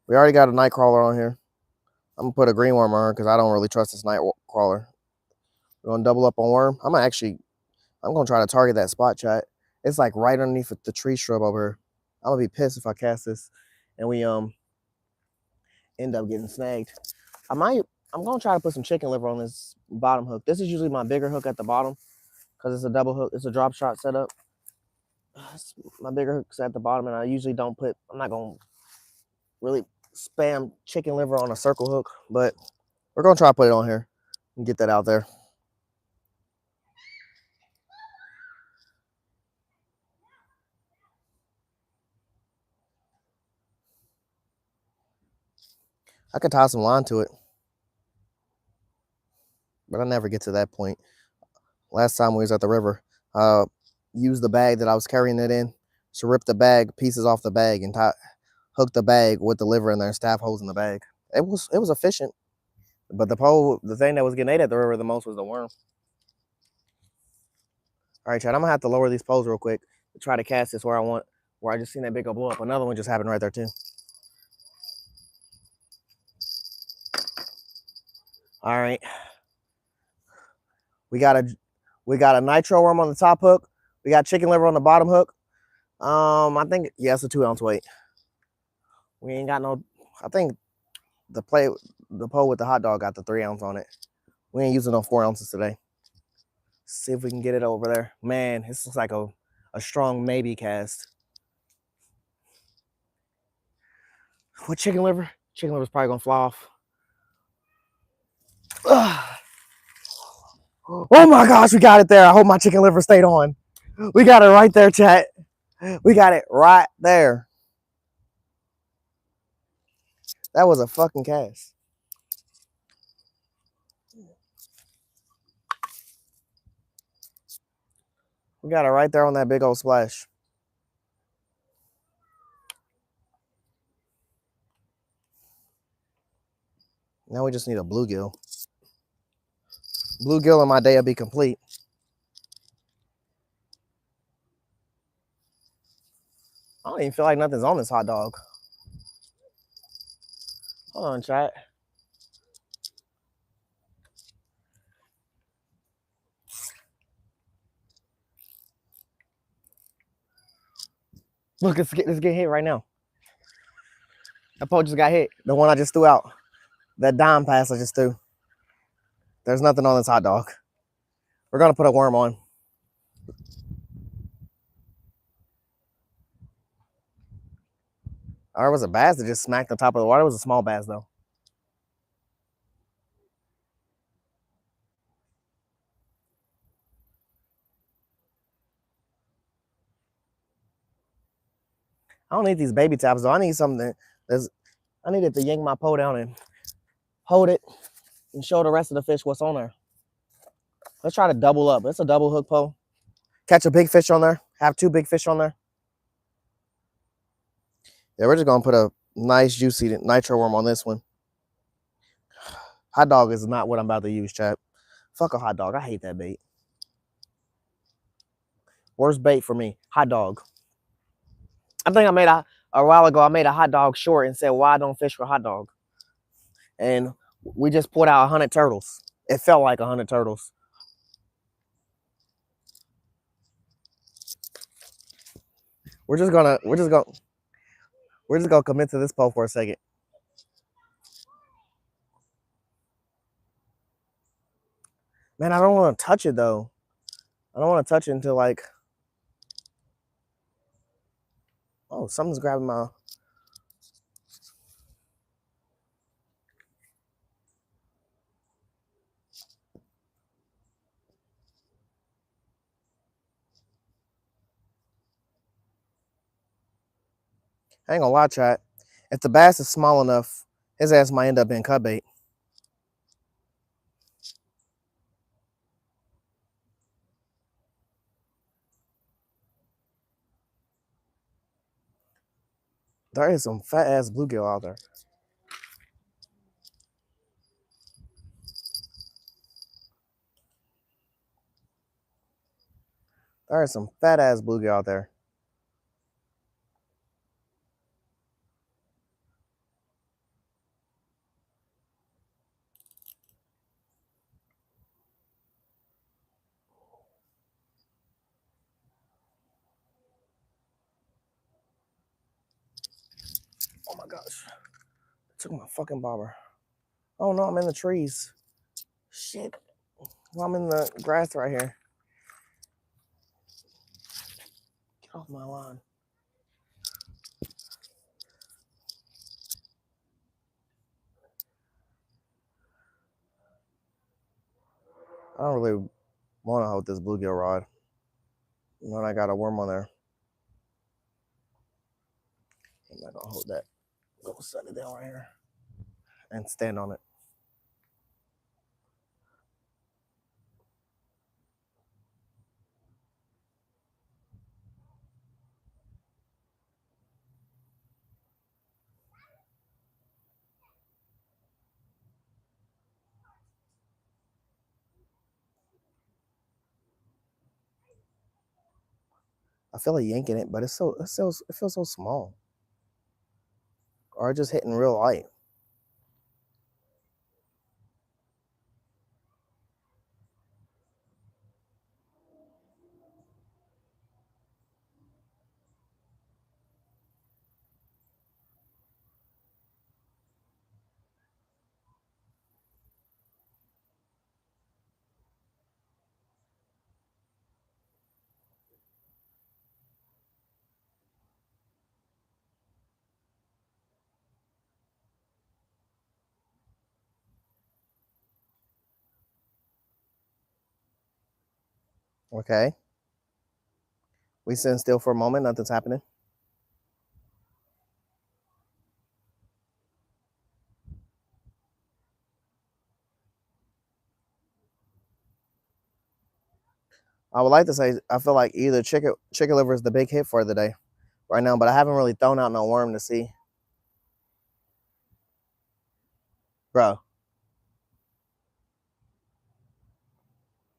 We already got a night crawler on here. I'm gonna put a green worm on her because I don't really trust this night crawler. We're gonna double up on worm. I'm gonna try to target that spot, chat. It's like right underneath the tree shrub over here. I'm gonna be pissed if I cast this and we end up getting snagged. I'm gonna try to put some chicken liver on this bottom hook. This is usually my bigger hook at the bottom because it's a double hook. It's a drop shot setup. My bigger hook's at the bottom, and I usually don't put. I'm not gonna really spam chicken liver on a circle hook, but we're gonna try to put it on here and get that out there. I could tie some line to it, but I never get to that point. Last time we was at the river, used the bag that I was carrying it in to rip the bag pieces off the bag and hook the bag with the liver in there and staff holes in the bag. It was efficient, but the thing that was getting ate at the river the most was the worm. All right, Chad, I'm gonna have to lower these poles real quick to try to cast this where I just seen that big old blow up. Another one just happened right there too. All right, we got a nitro worm on the top hook. We got chicken liver on the bottom hook. I think it's a 2 ounce weight. We ain't got no. I think the pole with the hot dog got the 3 ounce on it. We ain't using no 4 ounces today. See if we can get it over there. Man, this looks like a strong maybe cast. What chicken liver? Chicken liver's probably gonna fly off. Oh my gosh, we got it there. I hope my chicken liver stayed on. We got it right there, chat. We got it right there. That was a fucking cast. We got it right there on that big old splash. Now we just need a bluegill. Bluegill and my day will be complete. I don't even feel like nothing's on this hot dog. Hold on, chat. Look, it's getting hit right now. That pole just got hit. The one I just threw out. That dime pass I just threw. There's nothing on this hot dog. We're gonna put a worm on. Or it was a bass that just smacked on top of the water. It was a small bass though. I don't need these baby taps though. I need something I needed to yank my pole down and hold it and show the rest of the fish what's on there. Let's try to double up. It's a double hook pole. Catch a big fish on there. Have 2 big fish on there. Yeah, we're just gonna put a nice juicy nitro worm on this one. Hot dog is not what I'm about to use, chat. Fuck a hot dog. I hate that bait. Worst bait for me, hot dog. I think I made a while ago. I made a hot dog short and said, "Why I don't fish for hot dog?" And we just put out 100 turtles. It felt like 100 turtles. We're just gonna commit to this pole for a second. Man, I don't want to touch it though. I don't want to touch it until like, oh, something's grabbing my. I ain't gonna lie, chat. If the bass is small enough, his ass might end up being cut bait. There is some fat ass bluegill out there. There is some fat ass bluegill out there. Oh my gosh. It took my fucking bobber. Oh no, I'm in the trees. Shit. Well, I'm in the grass right here. Get off my lawn. I don't really want to hold this bluegill rod. When I got a worm on there. I'm not gonna hold that. Go set it down right here and stand on it. I feel like yanking it, but it feels so small. Or just hitting real light. Okay. We sitting still for a moment, nothing's happening. I would like to say I feel like either chicken liver is the big hit for the day right now, but I haven't really thrown out no worm to see. Bro,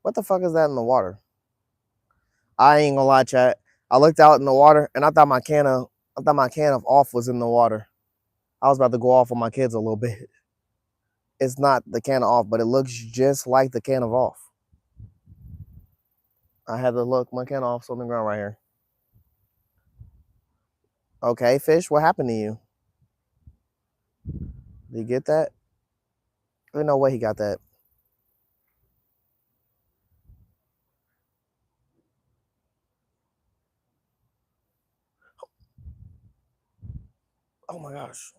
what the fuck is that in the water? I ain't gonna lie, chat. I looked out in the water and I thought my can of off was in the water. I was about to go off on my kids a little bit. It's not the can of off, but it looks just like the can of off. I had to look. My can of off's on the ground right here. Okay, fish, what happened to you? Did you get that? There's no way he got that. Oh my gosh.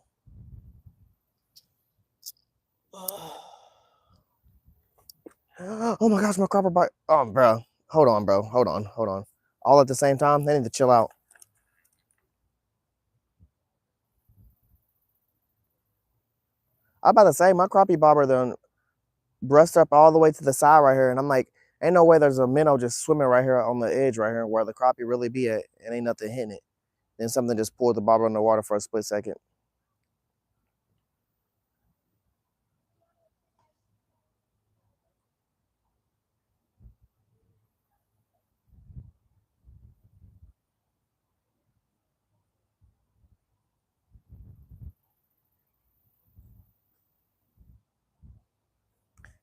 Oh my gosh, my cropper bite. Oh, bro. Hold on, bro. Hold on. All at the same time? They need to chill out. I'm about to say, my crappie bobber then brushed up all the way to the side right here. And I'm like, ain't no way there's a minnow just swimming right here on the edge right here where the crappie really be at. And ain't nothing hitting it. Then something just pulled the bobber in the water for a split second.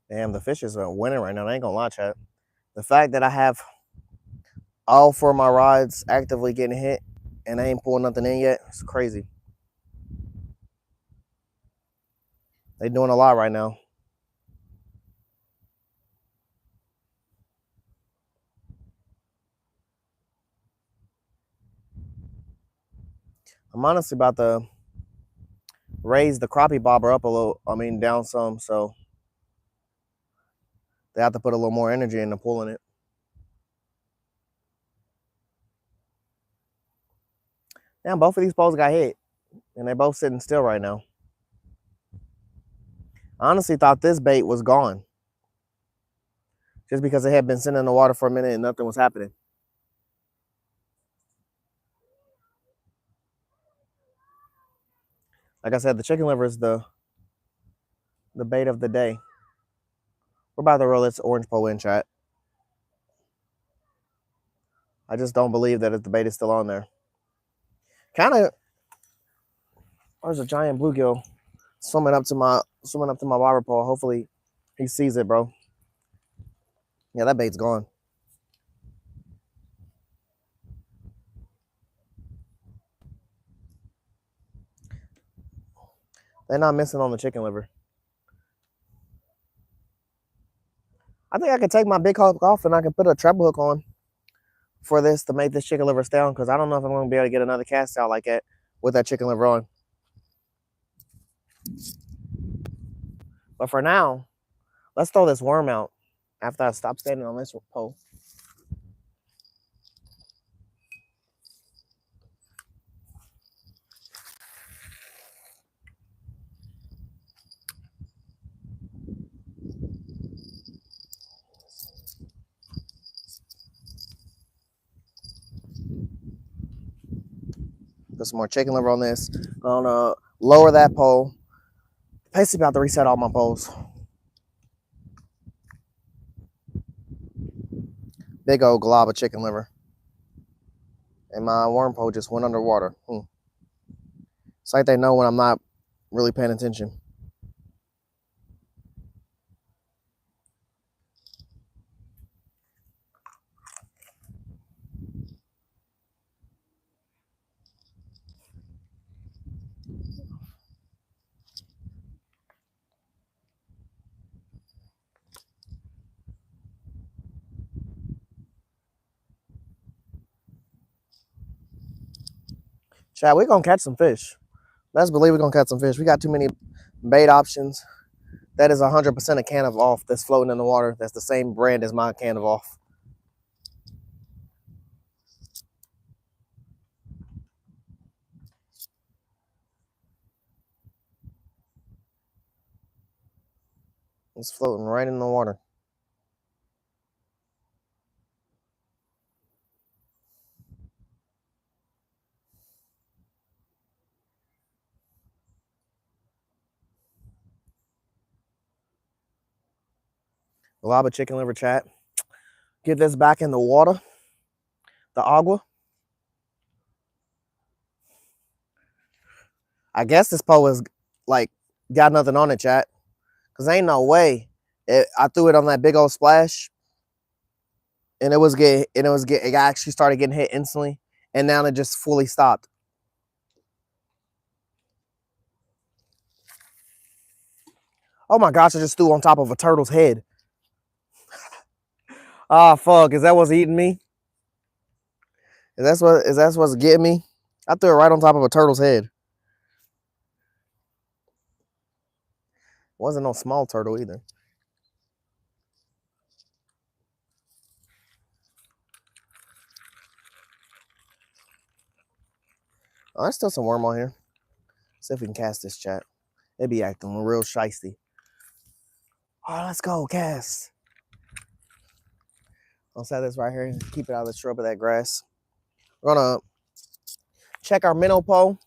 Damn, the fishes are winning right now. I ain't gonna lie, chat. The fact that I have all four of my rods actively getting hit and I ain't pulling nothing in yet, it's crazy. They doing a lot right now. I'm honestly about to raise the crappie bobber up a little, down some, so they have to put a little more energy into pulling it. Damn, both of these poles got hit, and they're both sitting still right now. I honestly thought this bait was gone, just because it had been sitting in the water for a minute and nothing was happening. Like I said, the chicken liver is the bait of the day. We're about to roll this orange pole in, chat. I just don't believe that the bait is still on there. Kind of. There's a giant bluegill swimming up to my bobber pole. Hopefully, he sees it, bro. Yeah, that bait's gone. They're not missing on the chicken liver. I think I could take my big hook off and I can put a treble hook on for this to make this chicken liver stay on, because I don't know if I'm going to be able to get another cast out like that with that chicken liver on. But for now, let's throw this worm out after I stop standing on this pole. Put some more chicken liver on this. I'm gonna lower that pole. Basically about to reset all my poles. Big old glob of chicken liver. And my worm pole just went underwater. It's like they know when I'm not really paying attention. Chad, we're gonna catch some fish. Let's believe we're gonna catch some fish. We got too many bait options. That is 100% a can of off that's floating in the water. That's the same brand as my can of off. It's floating right in the water. A lot of chicken liver, chat. Get this back in the water. The agua. I guess this pole is like got nothing on it, chat. Cause ain't no way. I threw it on that big old splash, and it actually started getting hit instantly, and now it just fully stopped. Oh my gosh! I just threw on top of a turtle's head. Ah, fuck! Is that what's eating me? Is that what's getting me? I threw it right on top of a turtle's head. It wasn't no small turtle either. Oh, there's still some worm on here. See if we can cast this, chat. They be acting real shiesty. Oh, let's go, cast. I'll set this right here and keep it out of the shrub of that grass. We're gonna check our minnow pole.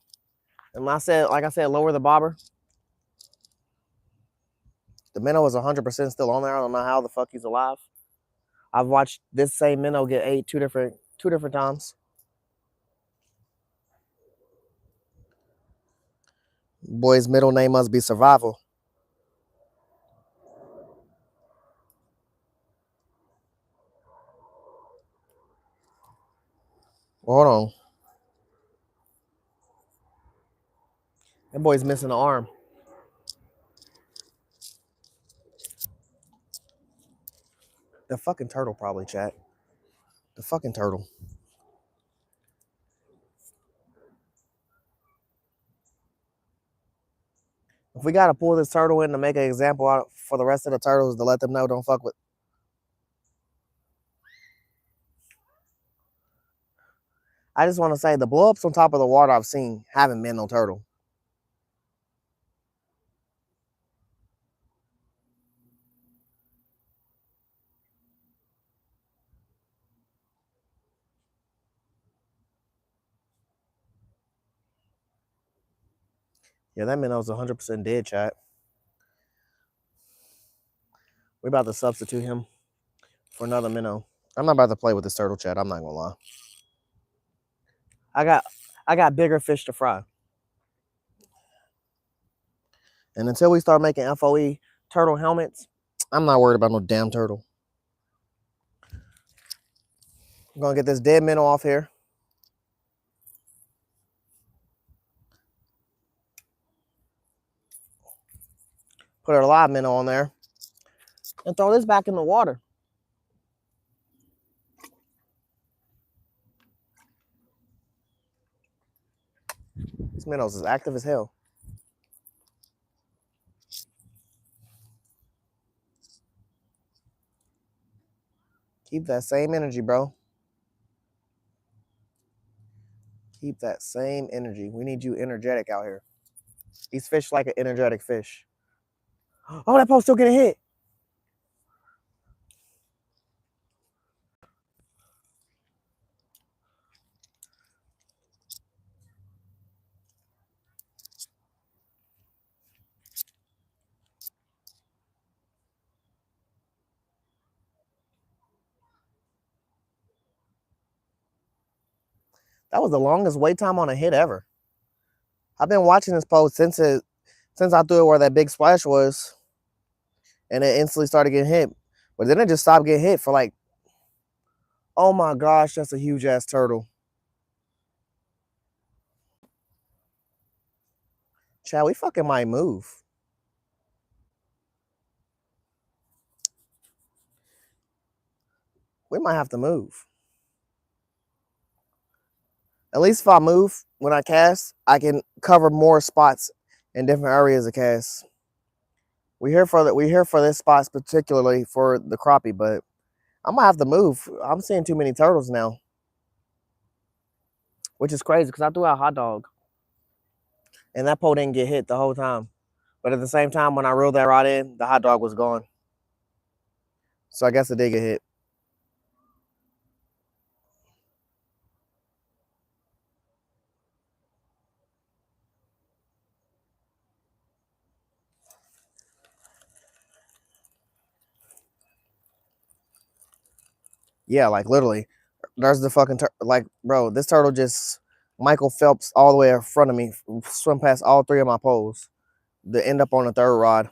And like I said, lower the bobber. The minnow is 100% still on there. I don't know how the fuck he's alive. I've watched this same minnow get ate two different times. Boy's middle name must be Survival. Well, hold on. That boy's missing an arm. The fucking turtle probably, chat. The fucking turtle. If we gotta pull this turtle in to make an example out for the rest of the turtles to let them know don't fuck with. I just want to say the blow-ups on top of the water I've seen haven't been no turtle. Yeah, that minnow's 100% dead, chat. We're about to substitute him for another minnow. I'm not about to play with this turtle, chat. I'm not gonna lie. I got bigger fish to fry. And until we start making FOE turtle helmets, I'm not worried about no damn turtle. I'm gonna get this dead minnow off here. Put a live minnow on there. And throw this back in the water. This minnow's as active as hell. Keep that same energy, bro. Keep that same energy. We need you energetic out here. These fish like an energetic fish. Oh, that post still getting hit. That was the longest wait time on a hit ever. I've been watching this post since I threw it where that big splash was, and it instantly started getting hit. But then it just stopped getting hit for like, oh my gosh, that's a huge ass turtle. Chad, we fucking might move. We might have to move. At least if I move when I cast, I can cover more spots in different areas of cast. We're here for this spots particularly for the crappie, but I might have to move. I'm seeing too many turtles now, which is crazy because I threw out hot dog, and that pole didn't get hit the whole time. But at the same time, when I reeled that rod in, the hot dog was gone. So I guess it did get hit. Yeah, like literally. There's the fucking like, bro. This turtle just Michael Phelps all the way in front of me, swim past all three of my poles, to end up on the third rod.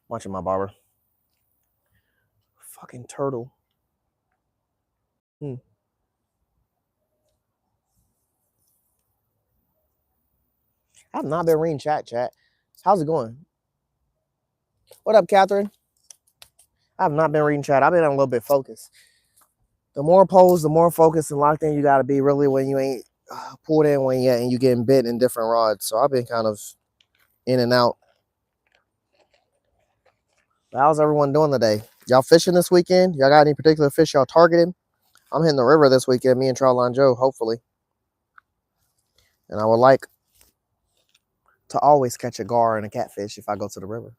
Watching my barber. Fucking turtle. I've not been reading chat. How's it going? What up, Catherine? I've not been reading chat. I've been on a little bit focused. The more poles, the more focused and locked in you gotta be really when you ain't pulled in when yet and you getting bit in different rods. So I've been kind of in and out. How's everyone doing today? Y'all fishing this weekend? Y'all got any particular fish y'all targeting? I'm hitting the river this weekend, me and Trotline Joe, hopefully. And I would like to always catch a gar and a catfish if I go to the river.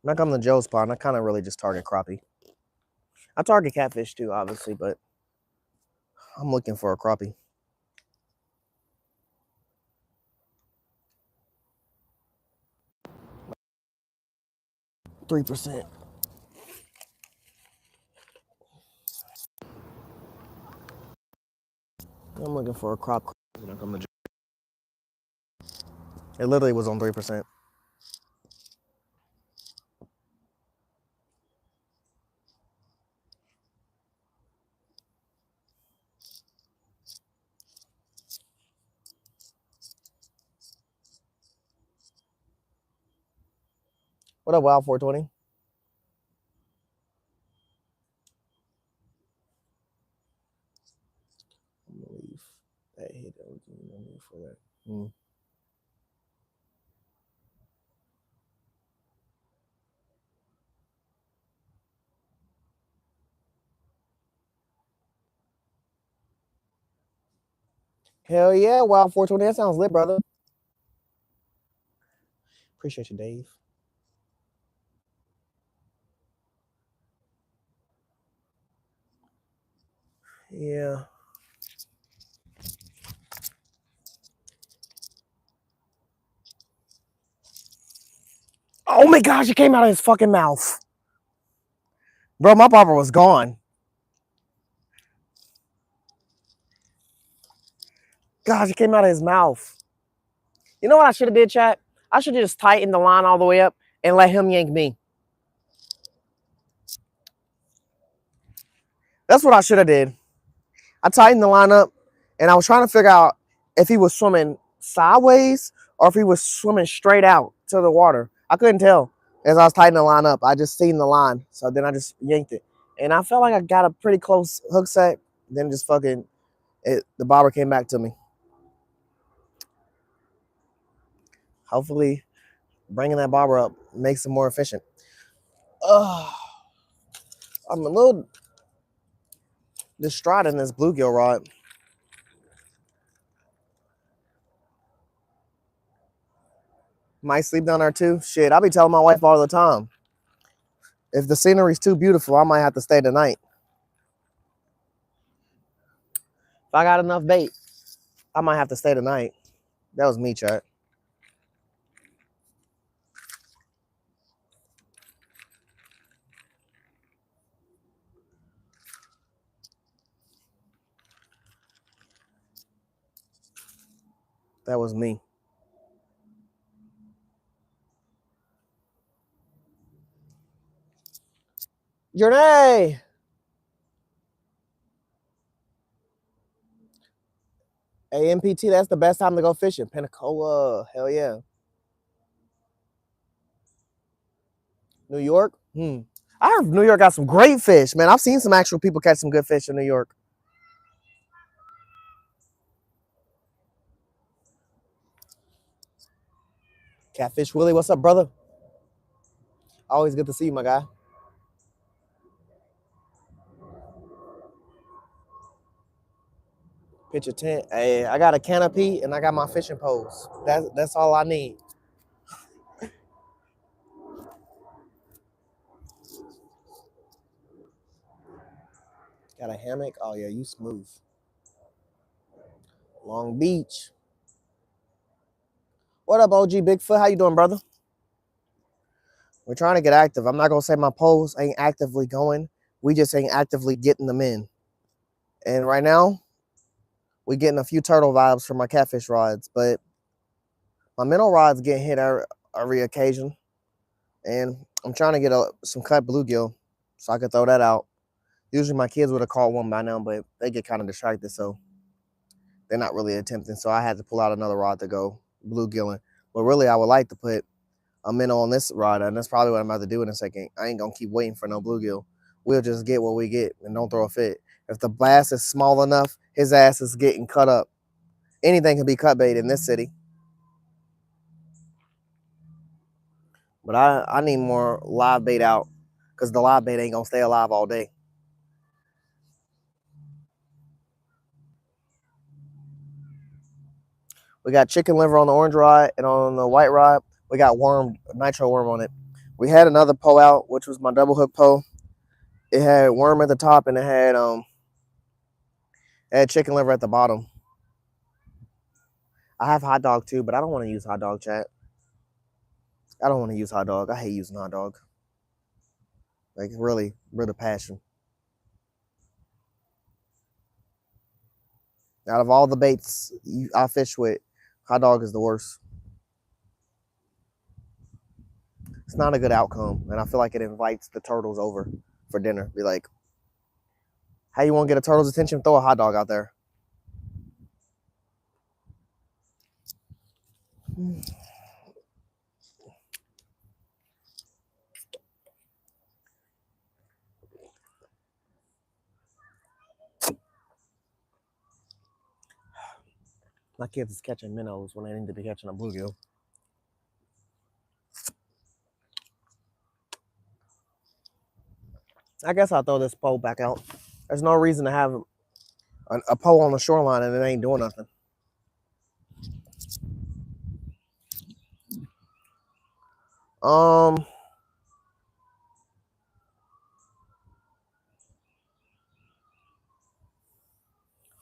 When I come to Joe's pond, I kind of really just target crappie. I target catfish too, obviously, but I'm looking for a crappie. %. I'm looking for a crop when I come to Joe. It literally was on 3%. What up, Wild 420? Leave that hit for that. Hell yeah, Wild 420. That sounds lit, brother. Appreciate you, Dave. Yeah. Oh my gosh, it came out of his fucking mouth. Bro, my barber was gone. Gosh, it came out of his mouth. You know what I should have did, chat? I should have just tightened the line all the way up and let him yank me. That's what I should have did. I tightened the line up, and I was trying to figure out if he was swimming sideways or if he was swimming straight out to the water. I couldn't tell as I was tightening the line up. I just seen the line, so then I just yanked it, and I felt like I got a pretty close hook set. Then just fucking the bobber came back to me. Hopefully, bringing that bobber up makes it more efficient. I'm a little distraught in this bluegill rod. Might sleep down there too. Shit, I be telling my wife all the time, if the scenery's too beautiful, I might have to stay the night. If I got enough bait, I might have to stay the night. That was me, chat. That was me. Journey! AMPT, that's the best time to go fishing. Pensacola, hell yeah. New York? I heard New York got some great fish, man. I've seen some actual people catch some good fish in New York. Catfish Willie, what's up, brother? Always good to see you, my guy. Pitch a tent. Hey, I got a canopy and I got my fishing poles. That's all I need. Got a hammock. Oh yeah, you smooth. Long Beach. What up, OG Bigfoot? How you doing, brother? We're trying to get active. I'm not gonna say my poles ain't actively going. We just ain't actively getting them in. And right now, we getting a few turtle vibes from my catfish rods, but my minnow rods get hit every occasion. And I'm trying to get some cut bluegill so I could throw that out. Usually my kids would have caught one by now, but they get kind of distracted, so they're not really attempting. So I had to pull out another rod to go bluegilling. But really, I would like to put a minnow on this rod, and that's probably what I'm about to do in a second. I ain't gonna keep waiting for no bluegill. We'll just get what we get and don't throw a fit. If the bass is small enough, his ass is getting cut up. Anything can be cut bait in this city. But I need more live bait out because the live bait ain't gonna stay alive all day. We got chicken liver on the orange rod, and on the white rod, we got nitro worm on it. We had another pole out, which was my double hook pole. It had worm at the top and it had chicken liver at the bottom. I have hot dog too, but I don't want to use hot dog, chat. I don't want to use hot dog. I hate using hot dog. Like really, really passion. Out of all the baits I fish with, hot dog is the worst. It's not a good outcome, and I feel like it invites the turtles over for dinner. Be like, how you want to get a turtle's attention? Throw a hot dog out there. My kids is catching minnows when they need to be catching a bluegill. I guess I'll throw this pole back out. There's no reason to have a pole on the shoreline and it ain't doing nothing. I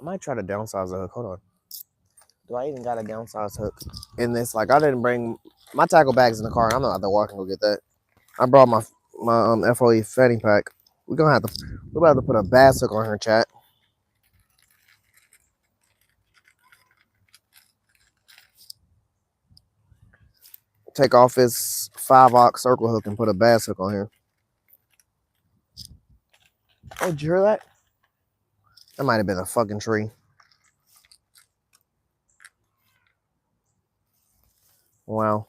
might try to downsize the hook. Hold on. Do I even got a downsized hook in this? Like, I didn't bring my tackle bags in the car. I'm not out there walking to go get that. I brought my FOE fanny pack. We're about to put a bass hook on her, chat. take off his 5-aught circle hook and put a bass hook on here. Oh, did you hear that? That might have been a fucking tree. Wow.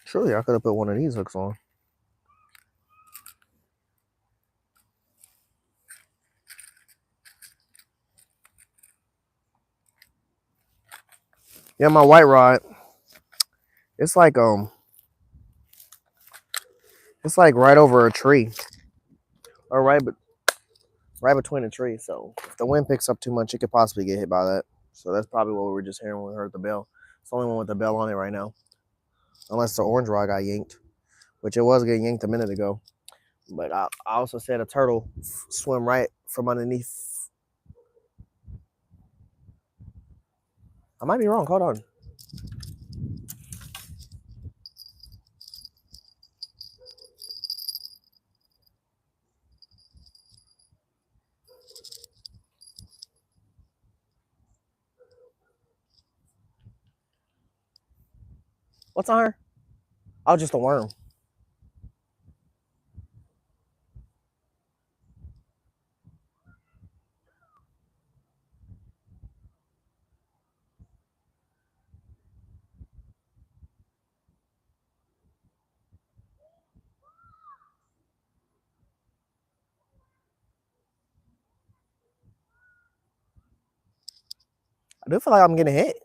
Surely I could have put one of these hooks on. Yeah, my white rod. It's like it's like right over a tree, or right between a tree. So if the wind picks up too much, it could possibly get hit by that. So that's probably what we were just hearing when we heard the bell. It's the only one with the bell on it right now, unless the orange rod got yanked, which it was getting yanked a minute ago. But I also said a turtle swim right from underneath. I might be wrong. Hold on. What's on her? Oh, just a worm. I do feel like I'm getting hit.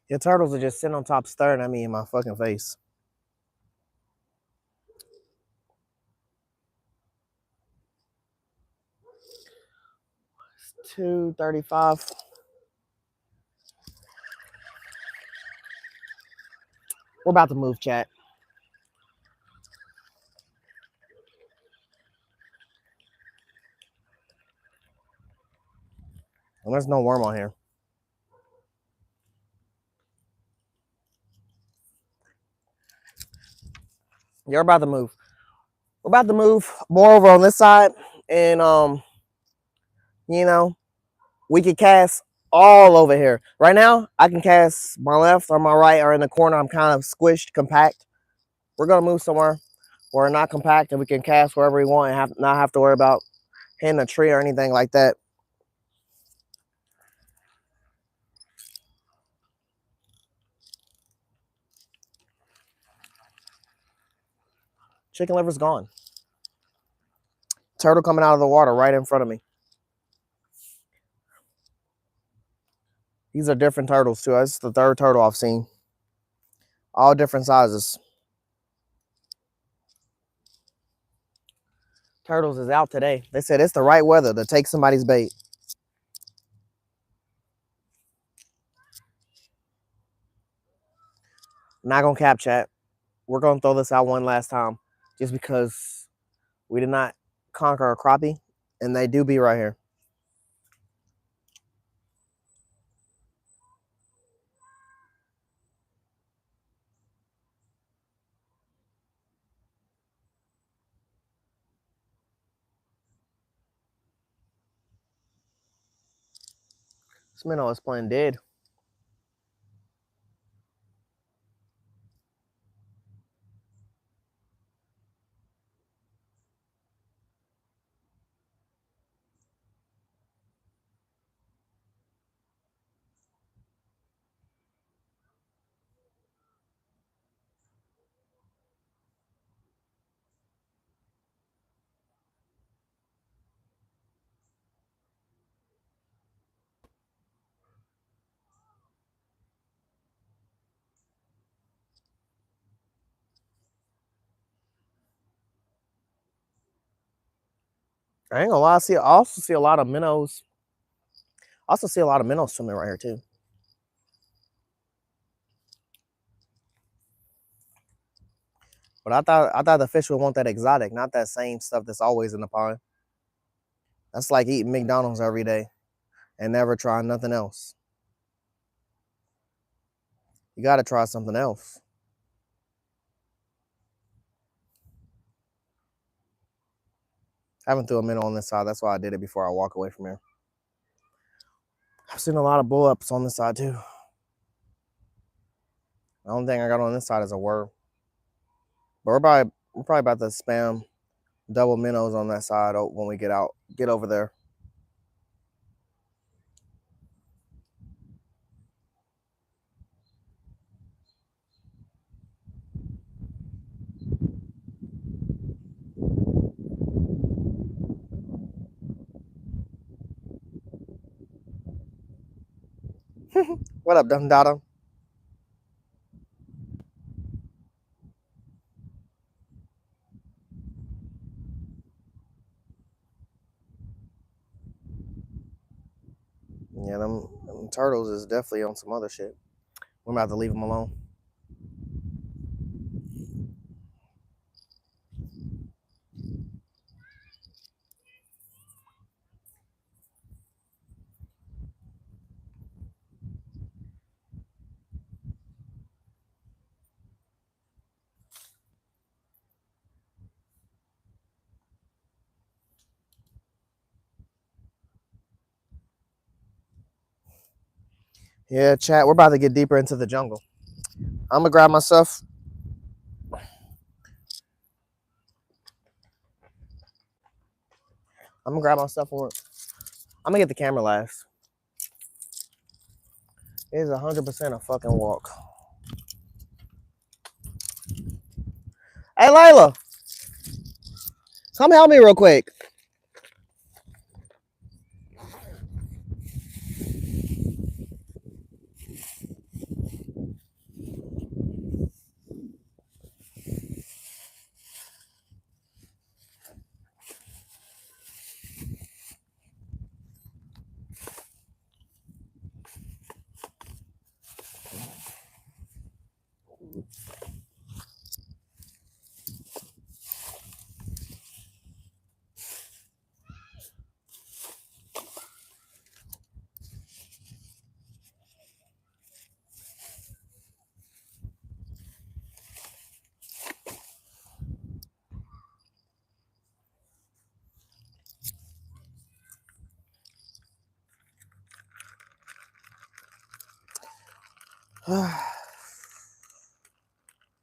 Your turtles are just sitting on top staring at me in my fucking face. 235. We're about to move, chat. And there's no worm on here. You're about to move. We're about to move more over on this side, and you know, we can cast all over here. Right now, I can cast my left or my right or in the corner. I'm kind of squished, compact. We're gonna move somewhere where we're not compact and we can cast wherever we want and not have to worry about hitting a tree or anything like that. Chicken liver's gone. Turtle coming out of the water right in front of me. These are different turtles too. This is the third turtle I've seen. All different sizes. Turtles is out today. They said it's the right weather to take somebody's bait. Not gonna cap chat. We're gonna throw this out one last time, just because we did not conquer a crappie, and they do be right here. This minnow is playing dead. I ain't gonna lie. I also see a lot of minnows. I also see a lot of minnows swimming right here too. But I thought the fish would want that exotic, not that same stuff that's always in the pond. That's like eating McDonald's every day and never trying nothing else. You got to try something else. I haven't threw a minnow on this side. That's why I did it before I walk away from here. I've seen a lot of bull ups on this side too. The only thing I got on this side is a worm. But we're probably about to spam double minnows on that side when we get over there. What up, Dum Dada? Yeah, them turtles is definitely on some other shit. We're about to leave them alone. Yeah, chat. We're about to get deeper into the jungle. I'm gonna grab myself. I'm gonna grab my stuff. I'm gonna get the camera last. It is 100% a fucking walk. Hey, Layla, come help me real quick.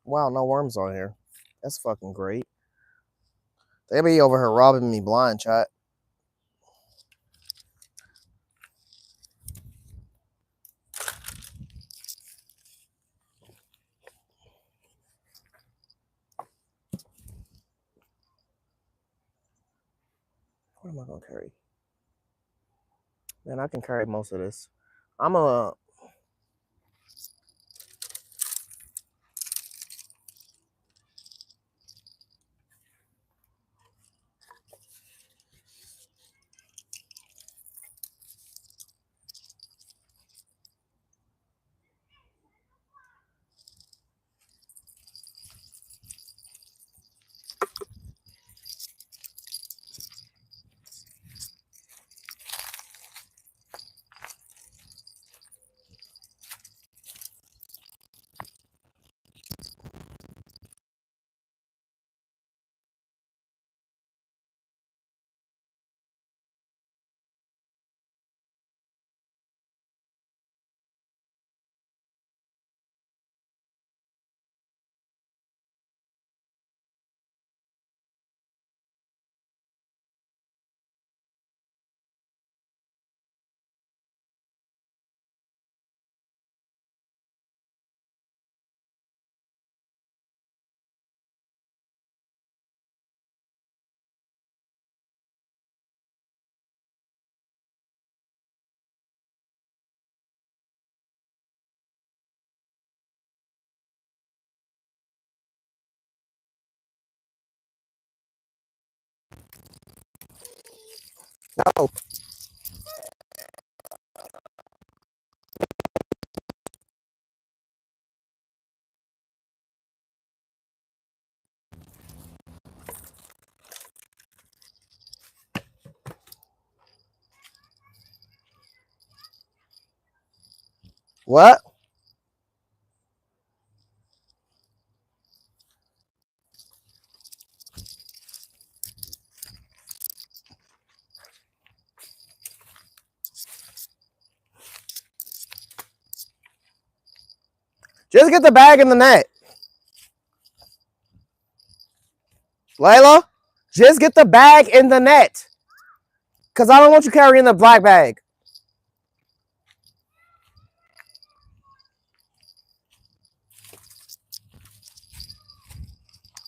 Wow, no worms on here. That's fucking great. They be over here robbing me blind, chat. What am I gonna carry? Man, I can carry most of this. I'm a. No. What? Just get the bag in the net. Layla, just get the bag in the net. Because I don't want you carrying the black bag.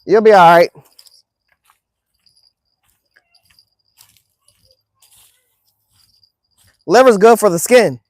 You'll be all right. Liver's good for the skin.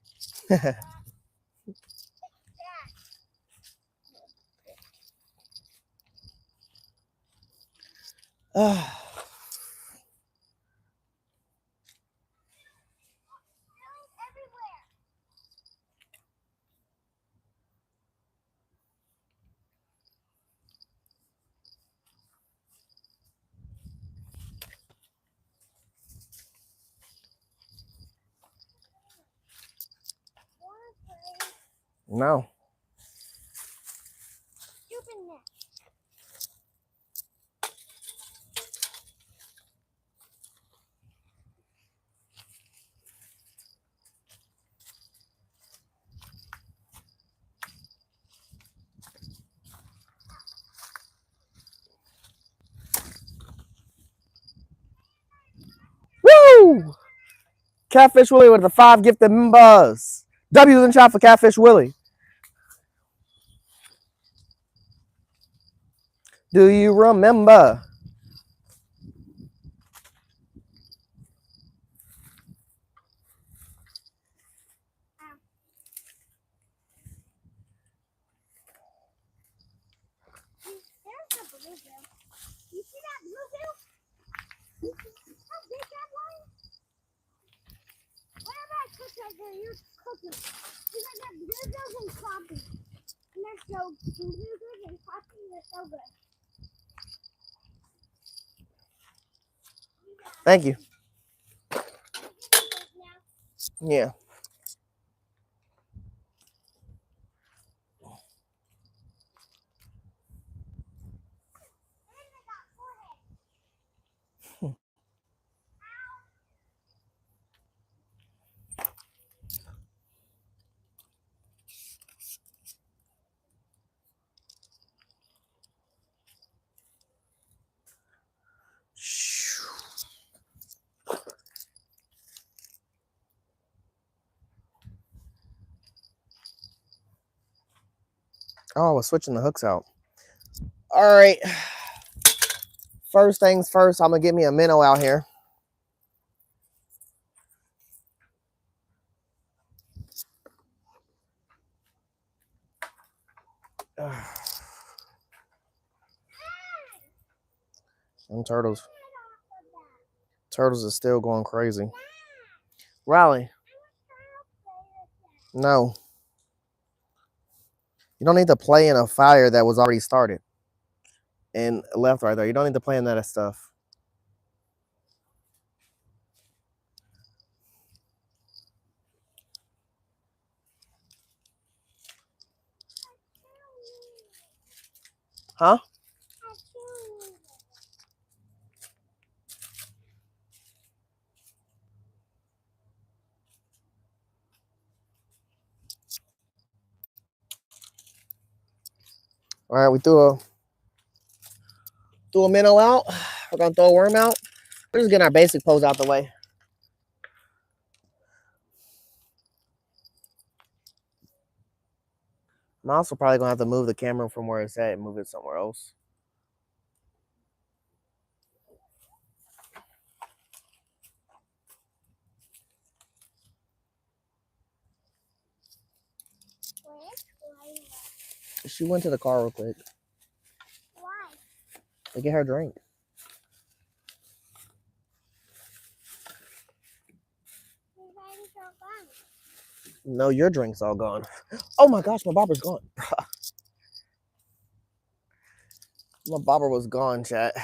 No. Woo! Catfish Willie with the 5 gifted members. W's in chat for Catfish Willie. Do you remember? There's the bluegill. You see that bluegill? You see how big that was? Whatever I cook right there, you're cooking. Because that bluegills and crappie. And they're so bluegills and crappie, they're so good. Thank you. Yeah. Oh, I was switching the hooks out. All right. First things first, I'm going to get me a minnow out here. Them turtles. Turtles are still going crazy. Riley. No. You don't need to play in a fire that was already started. And left right there. You don't need to play in that stuff. Huh? All right, we threw a minnow out. We're going to throw a worm out. We're just getting our basic pose out the way. I'm also probably going to have to move the camera from where it's at and move it somewhere else. She went to the car real quick. Why? To get her drink. No, your drink's all gone. Oh my gosh, my bobber's gone. My bobber was gone, chat.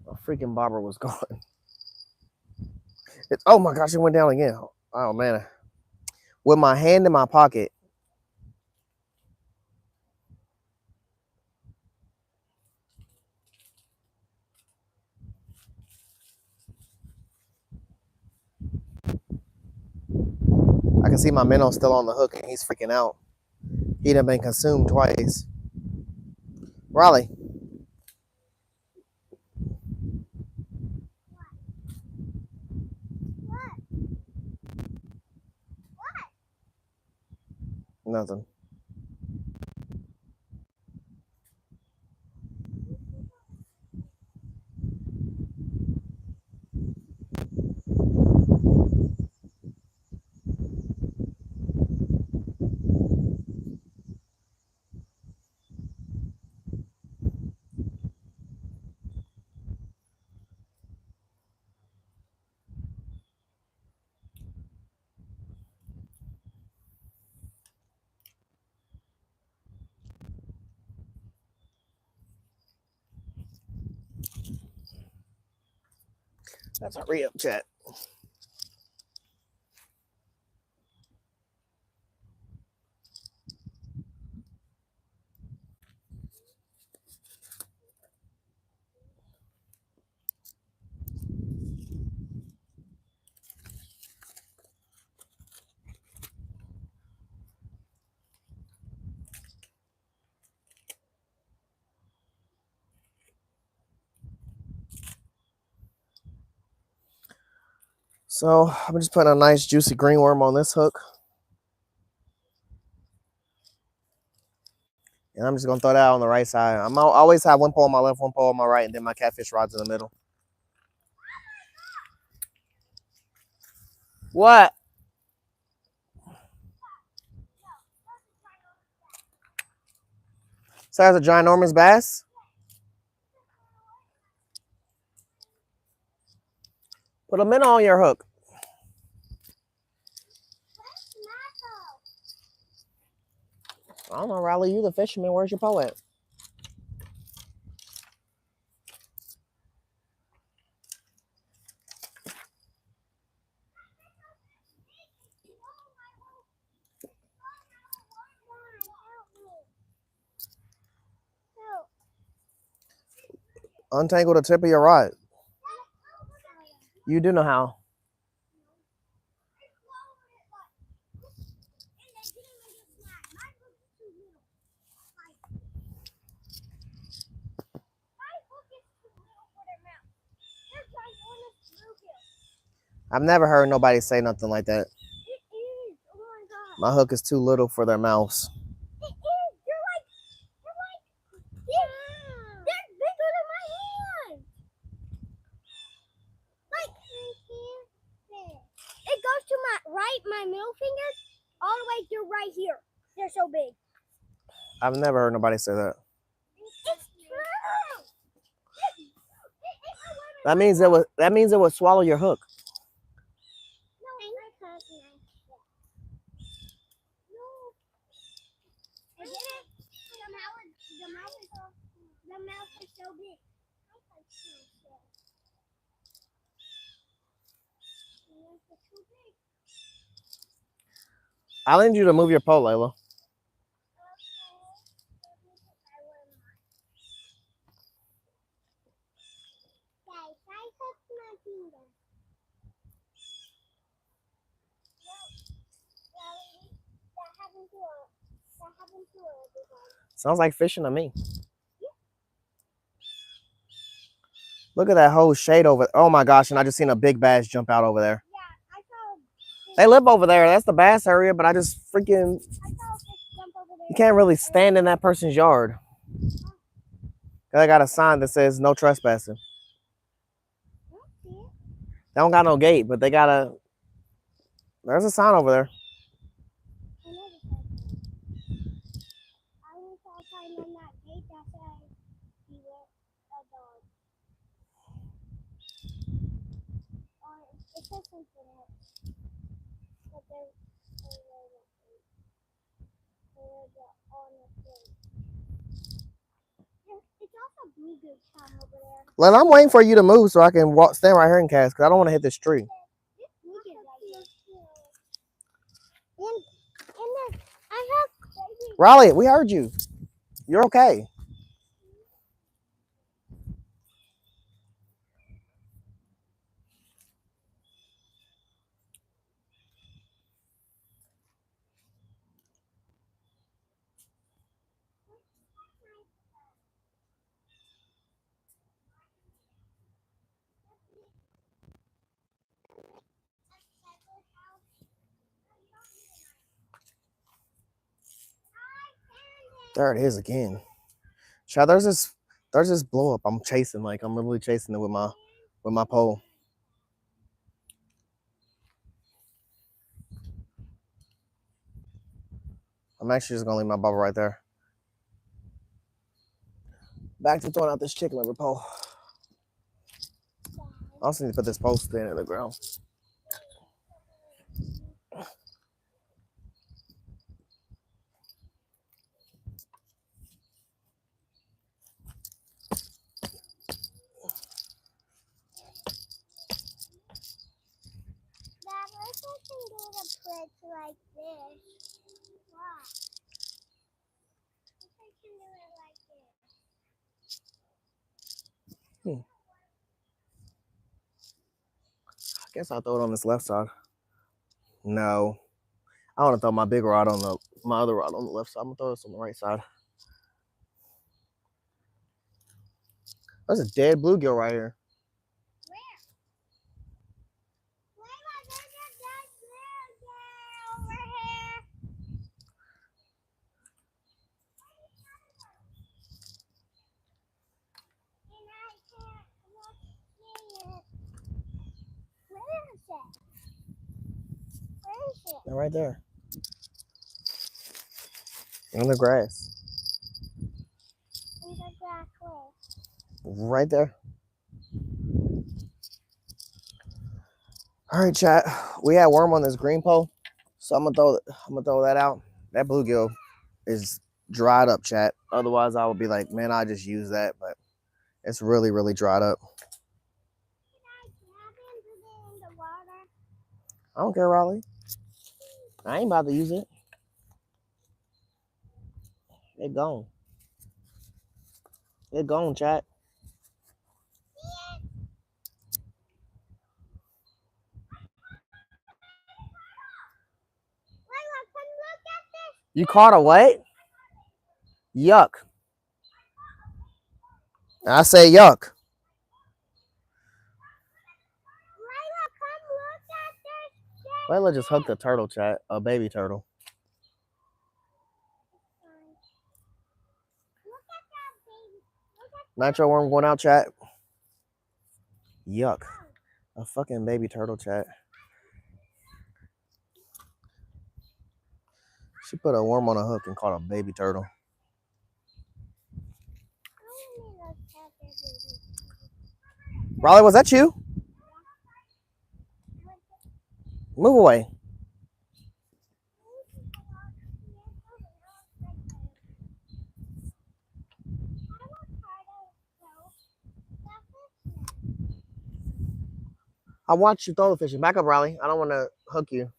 My freaking bobber was gone. Oh my gosh, it went down again. Oh man. With my hand in my pocket. I can see my minnow still on the hook and he's freaking out. He'd have been consumed twice. Raleigh. Nothing. That's a re-up chat. So I'm just putting a nice juicy green worm on this hook. And I'm just gonna throw that out on the right side. I always have one pole on my left, one pole on my right, and then my catfish rod's in the middle. What? So that's a ginormous bass? Put a minnow on your hook. I don't know, Riley, you the fisherman. Where's your pole at? Untangle the tip of your rod. You do know how. I've never heard nobody say nothing like that. My hook is too little for their mouths. My middle finger all the way through right here. They're so big. I've never heard nobody say that. It's true. That means it would swallow your hook. The mouth is so big. I need you to move your pole, Layla. Sounds like fishing to me. Look at that whole shade over. Oh my gosh! And I just seen a big bass jump out over there. They live over there. That's the bass area, but I just freaking. You can't really stand in that person's yard. They got a sign that says no trespassing. They don't got no gate, but they got a. There's a sign over there. I know the sign. I only saw a sign on that gate that said beware a dog. Or it says something else. But there's on the gate. It's also bluegill time over there. Len, I'm waiting for you to move so I can walk, stand right here and cast because I don't want to hit this tree. And I have Riley, we heard you. You're okay. There it is again. Child, there's this blow up I'm chasing. Like I'm literally chasing it with my pole. I'm actually just gonna leave my bubble right there. Back to throwing out this chicken liver pole. I also need to put this pole stand in the ground. Dad, what if I can do the plate like this? Wow. If I can do it like this. I guess I'll throw it on this left side. No. I want to throw my big rod on my other rod on the left side. I'm gonna throw this on the right side. There's a dead bluegill right here. Where? Layla, there's a dead bluegill over here. And I can't look in it. Where is it? Where is it? They're right there. In the grass. In the grass where? Right there. All right, chat. We had worm on this green pole, so I'm gonna throw that out. That bluegill is dried up, chat. Otherwise, I would be like, man, I just use that, but it's really, really dried up. Can I grab it and put it in the water? I don't care, Raleigh. I ain't about to use it. It gone. It gone, chat. Layla, come look at this. You caught a what? Yuck. I say yuck. Layla, come look at this. Layla just hooked a turtle, chat. A baby turtle. Look at that baby. Look at Nitro worm going out, chat. Yuck. A fucking baby turtle, chat. She put a worm on a hook and caught a baby turtle. Raleigh, was that you? Move away. I watched you throw the fishing. Back up, Riley. I don't want to hook you.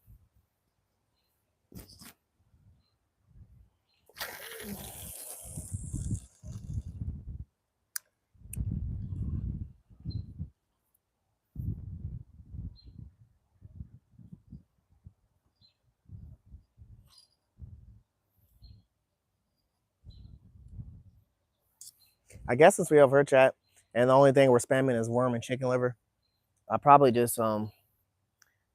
I guess since we have her chat, and the only thing we're spamming is worm and chicken liver, I probably just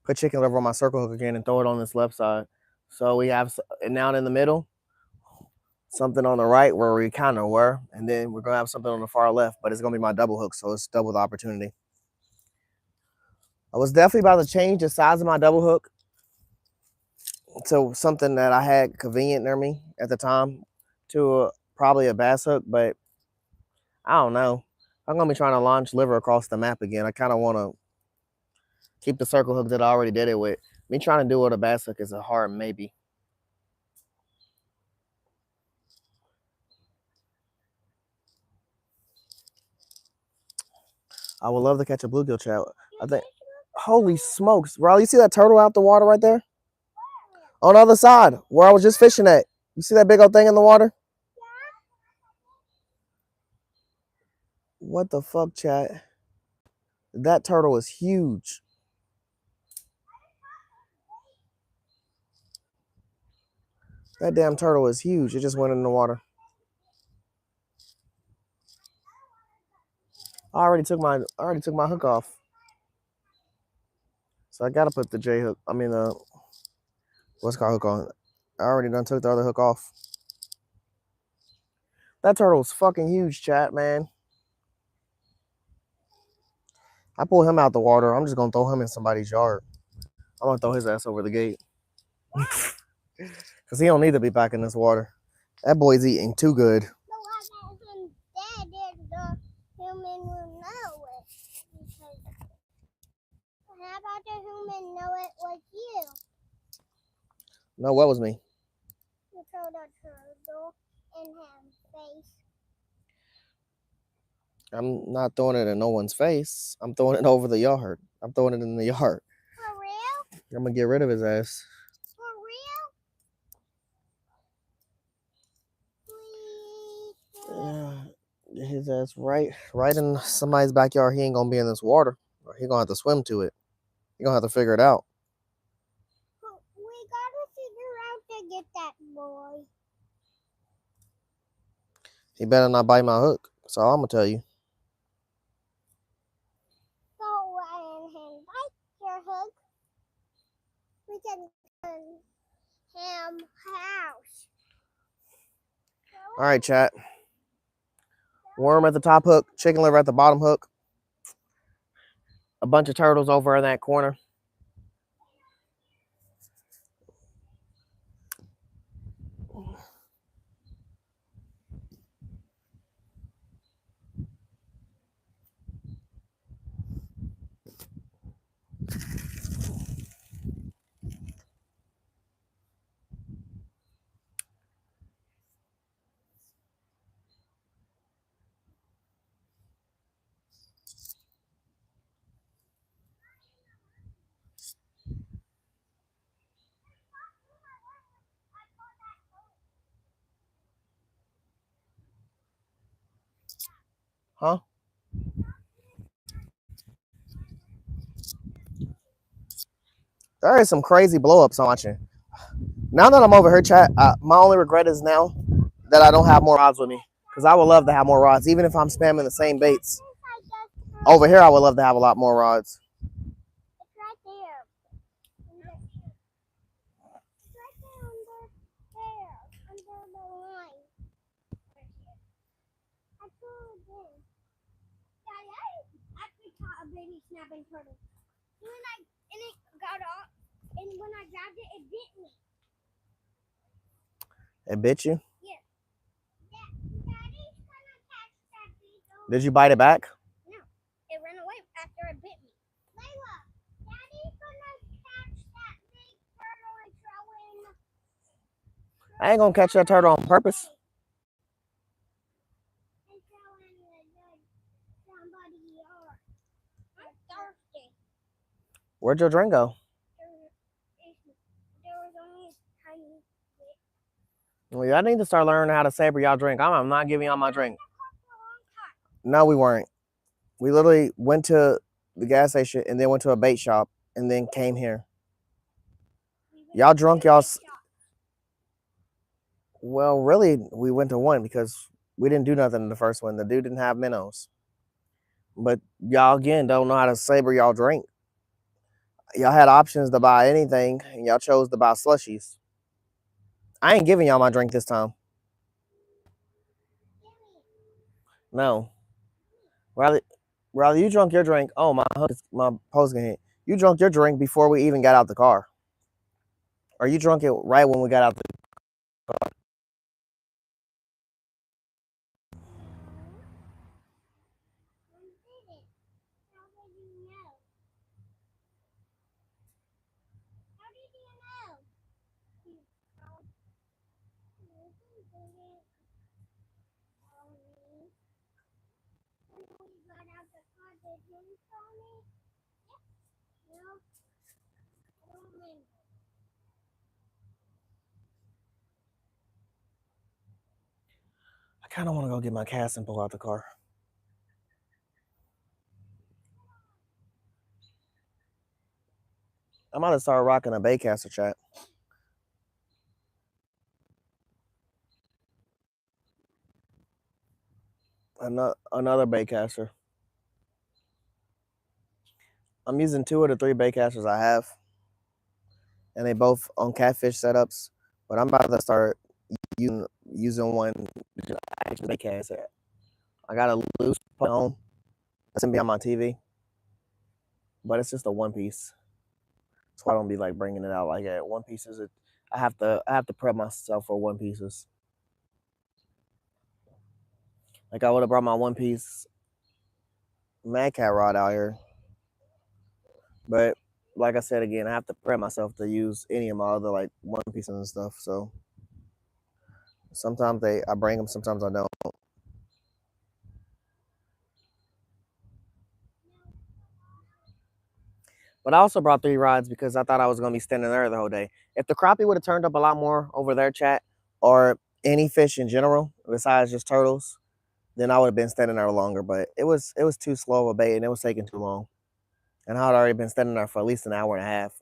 put chicken liver on my circle hook again and throw it on this left side. So we have it now in the middle, something on the right where we kind of were, and then we're gonna have something on the far left, but it's gonna be my double hook, so it's double the opportunity. I was definitely about to change the size of my double hook to something that I had convenient near me at the time, to probably a bass hook, but I don't know. I'm gonna be trying to launch liver across the map again. I kind of want to keep the circle hook that I already did it with. Me trying to do it with a bass hook is a hard maybe. I would love to catch a bluegill trout. I think. Holy smokes, Riley! You see that turtle out the water right there? On the other side, where I was just fishing at. You see that big old thing in the water? What the fuck, chat? That turtle is huge. That damn turtle is huge. It just went in the water. I already took my hook off. So I gotta put the J hook. I mean what's called hook on. I already done took the other hook off. That turtle's fucking huge, chat, man. I pull him out the water. I'm just gonna throw him in somebody's yard. I'm gonna throw his ass over the gate. Cause he don't need to be back in this water. That boy's eating too good. How about the human know it was you? No, what was me? You throw the turtle in his face. I'm not throwing it in no one's face. I'm throwing it over the yard. I'm throwing it in the yard. For real? I'm gonna get rid of his ass. For real? Yeah, his ass right in somebody's backyard. He ain't gonna be in this water. He gonna have to swim to it. He gonna have to figure it out. We gotta figure out to get that boy. He better not bite my hook. That's all I'm gonna tell you. So when he bites your hook, we can him house. All right, chat. Worm at the top hook, chicken liver at the bottom hook. A bunch of turtles over in that corner. Huh? There is some crazy blow-ups I'm watching. Now that I'm over here, chat, my only regret is now that I don't have more rods with me. Because I would love to have more rods, even if I'm spamming the same baits. Over here, I would love to have a lot more rods. It's right there. It's right there under the line. I threw it in. Daddy, I actually caught a baby snapping turtle. And it got off, and when I grabbed it, it bit me. It bit you? Yeah. Daddy's gonna catch that beetle. Did you bite it back? No, it ran away after it bit me. Layla, Daddy's gonna catch that big turtle and throw in. I ain't gonna catch that turtle on purpose. And throw in somebody's yard. I'm thirsty. Where'd your drink go? There was only a tiny bit. Well, y'all need to start learning how to saber y'all drink. I'm not giving y'all my drink. No, we weren't. We literally went to the gas station and then went to a bait shop and then came here. Y'all drunk, y'all. Well, really, we went to one because we didn't do nothing in the first one. The dude didn't have minnows. But y'all, again, don't know how to saber y'all drink. Y'all had options to buy anything, and y'all chose to buy slushies. I ain't giving y'all my drink this time. No. Rather you drunk your drink. Oh, my post getting hit. You drunk your drink before we even got out the car. Or you drunk it right when we got out the When did it? How did you know? How did you know? You told you did it on me. When we got out the car, did you tell me? No, I don't remember. I kind of want to go get my cast and pull out the car. I'm about to start rocking a Baycaster chat. Another Baycaster. I'm using 2 of the 3 Baycasters I have, and they both on catfish setups. But I'm about to start using one actually Baycast. I got a loose on that's gonna be on my TV, but it's just a one piece. That's why I don't be like bringing it out like that. One pieces, I have to prep myself for one pieces. Like I would have brought my one piece Mad Cat rod out here, but like I said again, I have to prep myself to use any of my other like one pieces and stuff. So sometimes I bring them, sometimes I don't. But I also brought 3 rods because I thought I was gonna be standing there the whole day. If the crappie would have turned up a lot more over there, chat, or any fish in general besides just turtles, then I would have been standing there longer. But it was too slow of a bait and it was taking too long. And I had already been standing there for at least an hour and a half.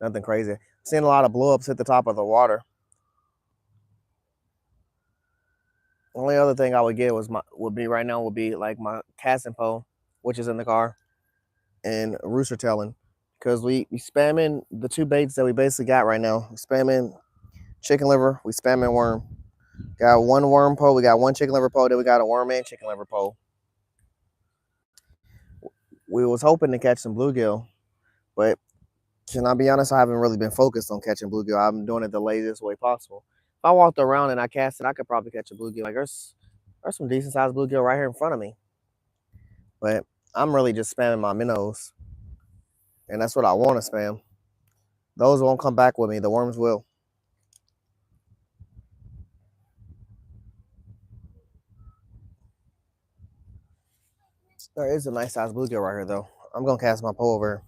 Nothing crazy. Seeing a lot of blow ups at the top of the water. Only other thing I would get would be right now would be like my casting pole, which is in the car, and rooster tailing. Because we spamming the 2 baits that we basically got right now. We spamming chicken liver, we spamming worm. Got 1 worm pole, we got 1 chicken liver pole, then we got a worm and chicken liver pole. We was hoping to catch some bluegill, but can I be honest? I haven't really been focused on catching bluegill. I've been doing it the latest way possible. If I walked around and I cast it, I could probably catch a bluegill. Like there's some decent sized bluegill right here in front of me. But I'm really just spamming my minnows, and that's what I want to spam. Those won't come back with me. The worms will. There is a nice sized bluegill right here, though. I'm gonna cast my pole over.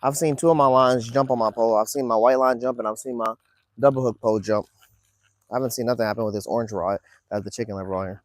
I've seen 2 of my lines jump on my pole. I've seen my white line jump, and I've seen my double hook pole jump. I haven't seen nothing happen with this orange rod. That's the chicken liver on here.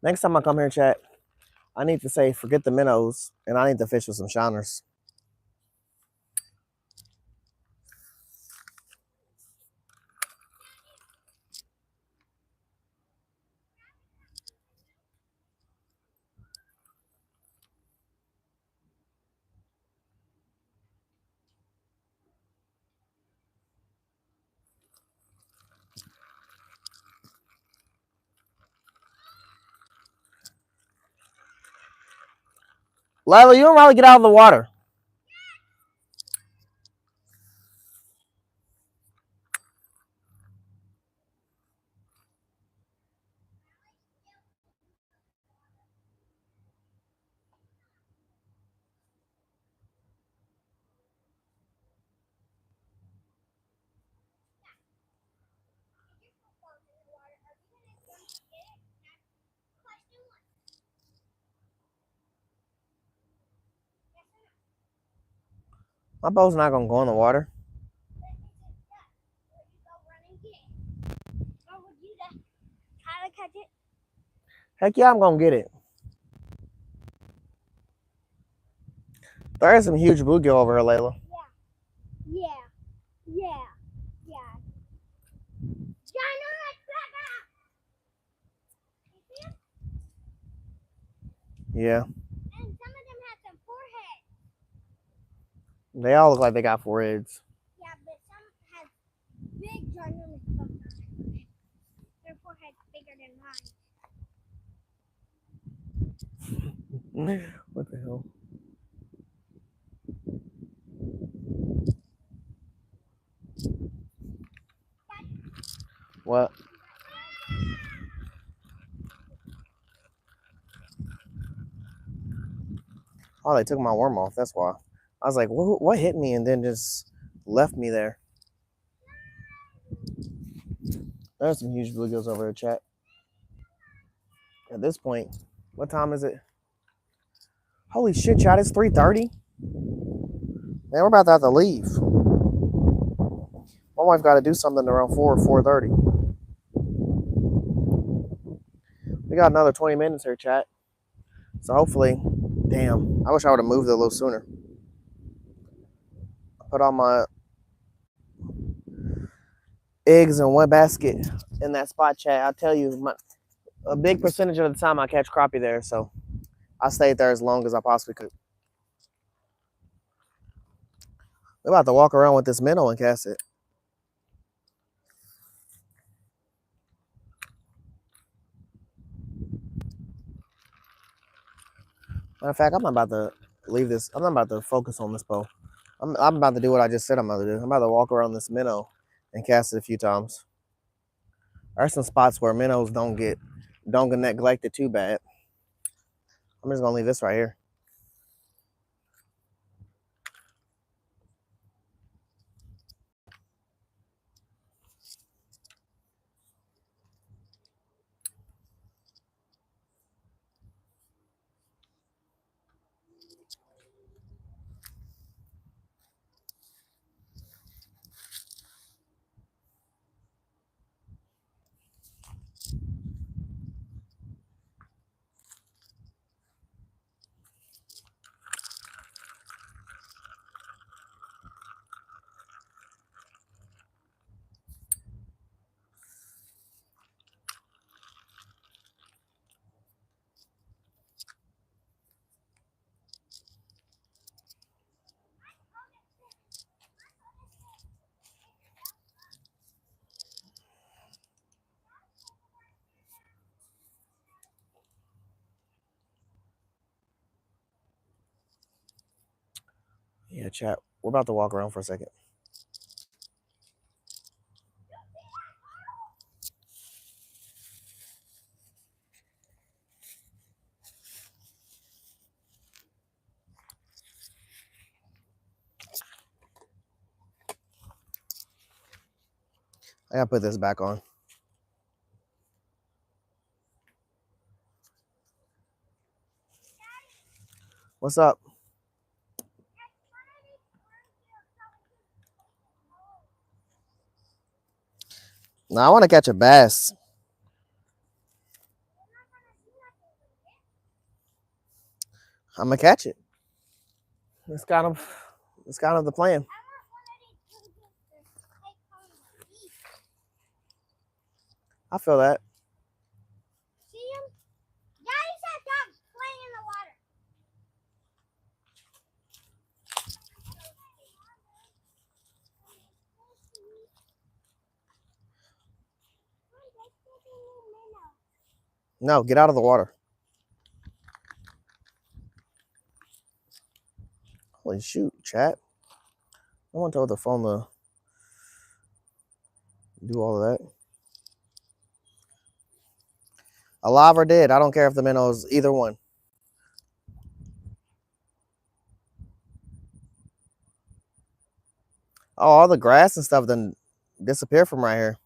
Next time I come here, chat, I need to say forget the minnows, and I need to fish with some shiners. Lila, you don't really get out of the water. My boat's not gonna go in the water. catch it? Heck yeah, I'm gonna get it. There is some huge bluegill over here, Layla. Yeah. Yeah. Yeah. Ginormous back. You see him? Yeah. And some of them have some foreheads. They all look like they got foreheads. Yeah, but some have big ginormous bumps on it. Their forehead's bigger than mine. What the hell? What? Oh, they took my worm off. That's why. I was like, what hit me and then just left me there? There's some huge bluegills over here, chat. At this point, what time is it? Holy shit, chat! It's 3:30. Man, we're about to have to leave. My wife got to do something around 4:30. We got another 20 minutes here, chat. So hopefully, damn, I wish I would have moved it a little sooner. Put all my eggs in one basket in that spot, chat. I tell you, a big percentage of the time I catch crappie there, so I stayed there as long as I possibly could. We're about to walk around with this minnow and cast it. Matter of fact, I'm not about to leave this. I'm not about to focus on this bow. I'm about to do what I just said I'm about to do. I'm about to walk around this minnow and cast it a few times. There are some spots where minnows don't get neglected too bad. I'm just gonna leave this right here. Yeah, chat. We're about to walk around for a second. I gotta put this back on. What's up? Now I want to catch a bass. I'm gonna catch it. It's kind of the plan. I feel that. See him? Daddy said stop playing in the water. No, get out of the water. Holy shoot, chat. No one told the phone to do all of that. Alive or dead, I don't care if the minnow's either one. Oh, all the grass and stuff then disappear from right here.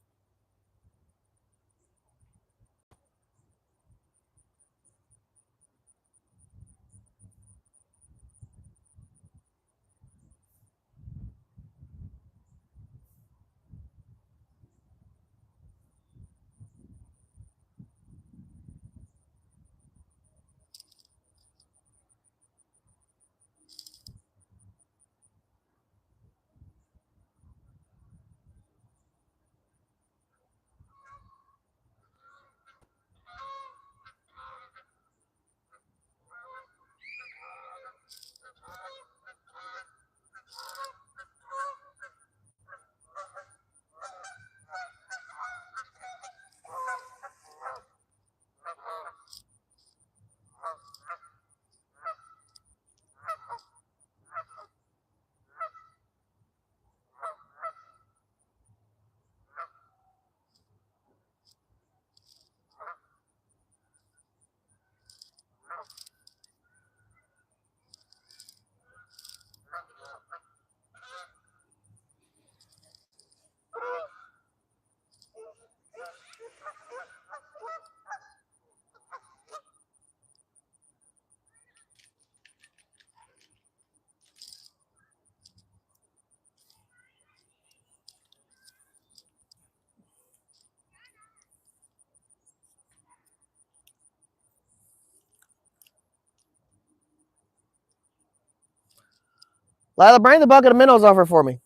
Lila, bring the bucket of minnows over for me.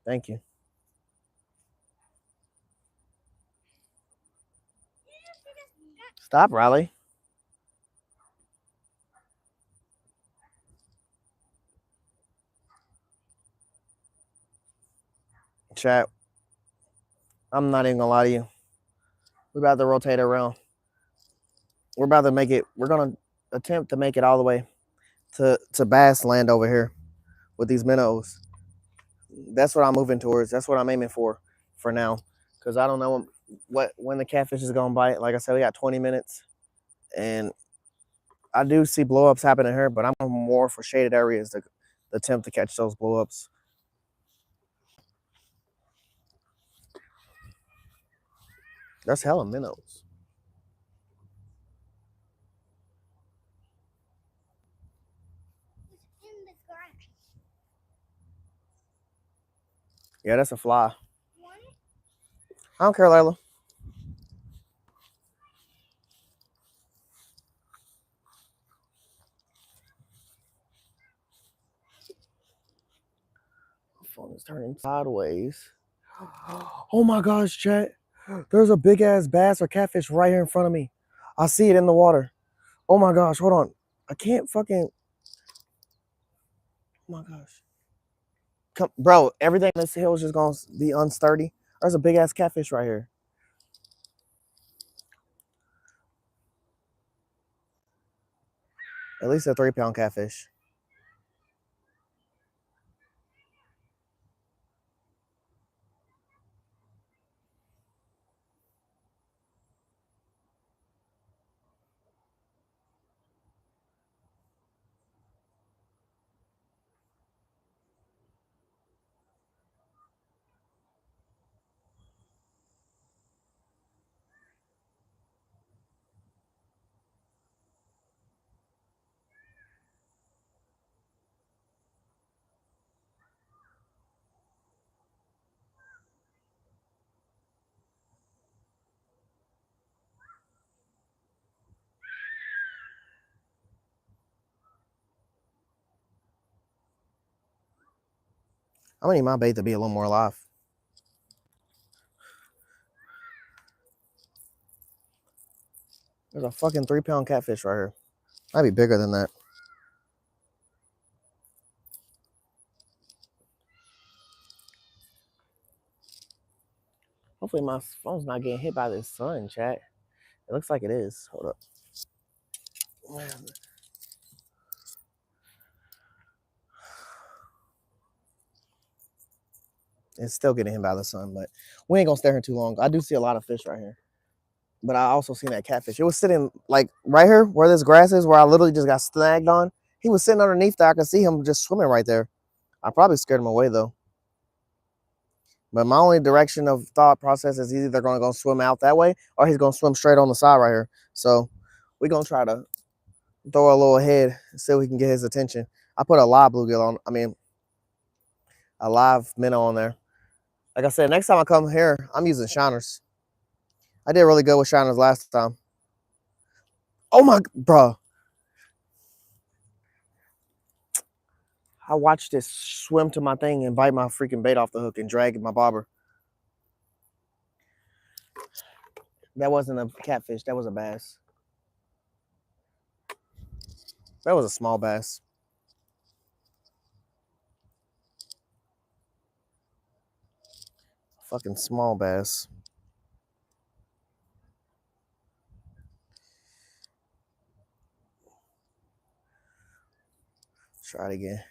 Thank you. Stop, Riley. Chat. I'm not even gonna lie to you. We're about to rotate around. We're about to make it. We're gonna attempt to make it all the way to bass land over here with these minnows. That's what I'm moving towards. That's what I'm aiming for now. Because I don't know what when the catfish is gonna bite. Like I said, we got 20 minutes, and I do see blowups happening here, but I'm more for shaded areas to attempt to catch those blowups. That's hella minnows. In the grass. Yeah, that's a fly. Want it? I don't care, Layla. My phone is turning sideways. Oh my gosh, chat. There's a big ass bass or catfish right here in front of me. I see it in the water. Oh my gosh, hold on. I can't fucking. Oh my gosh. Come, bro, everything in this hill is just gonna be unsturdy. There's a big ass catfish right here. At least a 3-pound catfish. I'm gonna need my bait to be a little more alive. There's a fucking 3-pound catfish right here. Might be bigger than that. Hopefully my phone's not getting hit by this sun, chat. It looks like it is. Hold up. It's still getting hit by the sun, but we ain't gonna stay here too long. I do see a lot of fish right here. But I also seen that catfish. It was sitting like right here where this grass is, where I literally just got snagged on. He was sitting underneath there. I could see him just swimming right there. I probably scared him away though. But my only direction of thought process is either they're gonna go swim out that way or he's gonna swim straight on the side right here. So we're gonna try to throw a little head and see if we can get his attention. I put a live bluegill on, a live minnow on there. Like I said, next time I come here, I'm using shiners. I did really good with shiners last time. Oh my, bro. I watched this swim to my thing and bite my freaking bait off the hook and drag my bobber. That wasn't a catfish. That was a bass. That was a small bass. Fucking small bass. Try it again.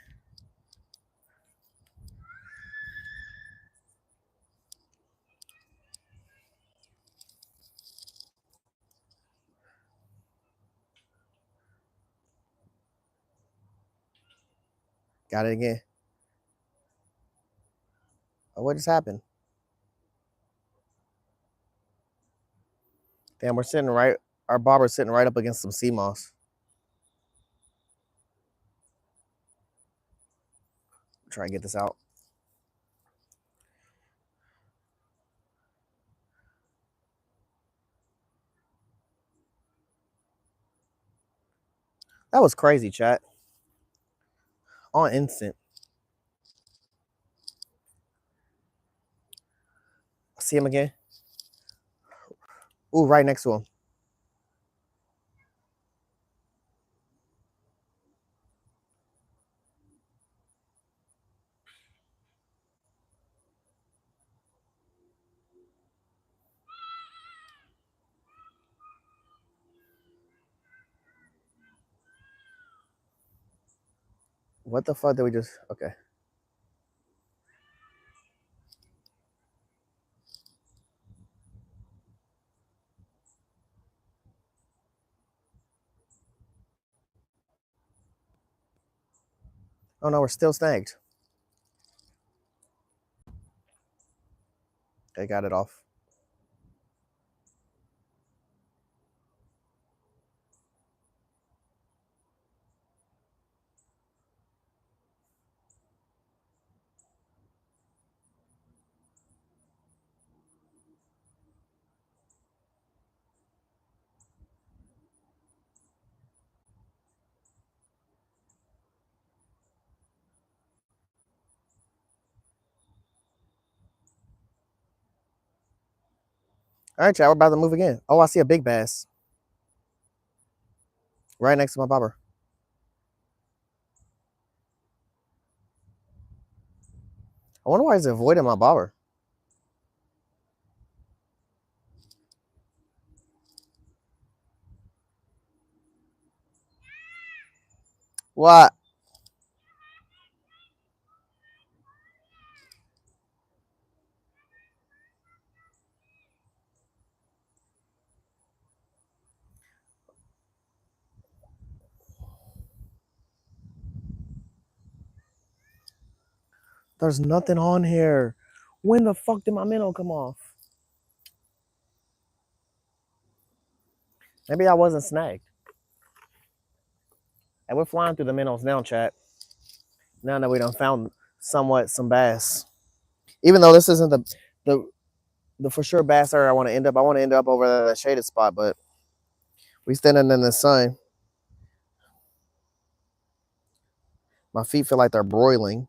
Got it again. Oh, what just happened? Damn, we're sitting right. Our bobber's sitting right up against some sea moss. try and get this out. That was crazy, chat. On instant. See him again. Ooh, right next to him. What the fuck did we just? Okay. Oh no, we're still snagged. They got it off. All right, chat. We're about to move again. Oh, I see a big bass right next to my bobber. I wonder why he's avoiding my bobber. What? There's nothing on here. When the fuck did my minnow come off? Maybe I wasn't snagged. And we're flying through the minnows now, chat. Now that we done found somewhat some bass. Even though this isn't the for sure bass area I want to end up. I want to end up over that shaded spot, but we standing in the sun. My feet feel like they're broiling.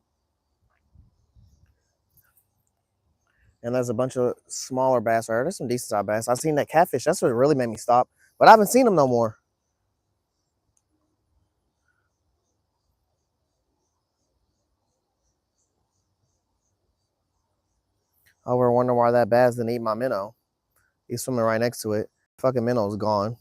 And there's a bunch of smaller bass right here. There's some decent sized bass. I seen that catfish. That's what really made me stop. But I haven't seen them no more. Oh, we're wondering why that bass didn't eat my minnow. He's swimming right next to it. Fucking minnow's gone.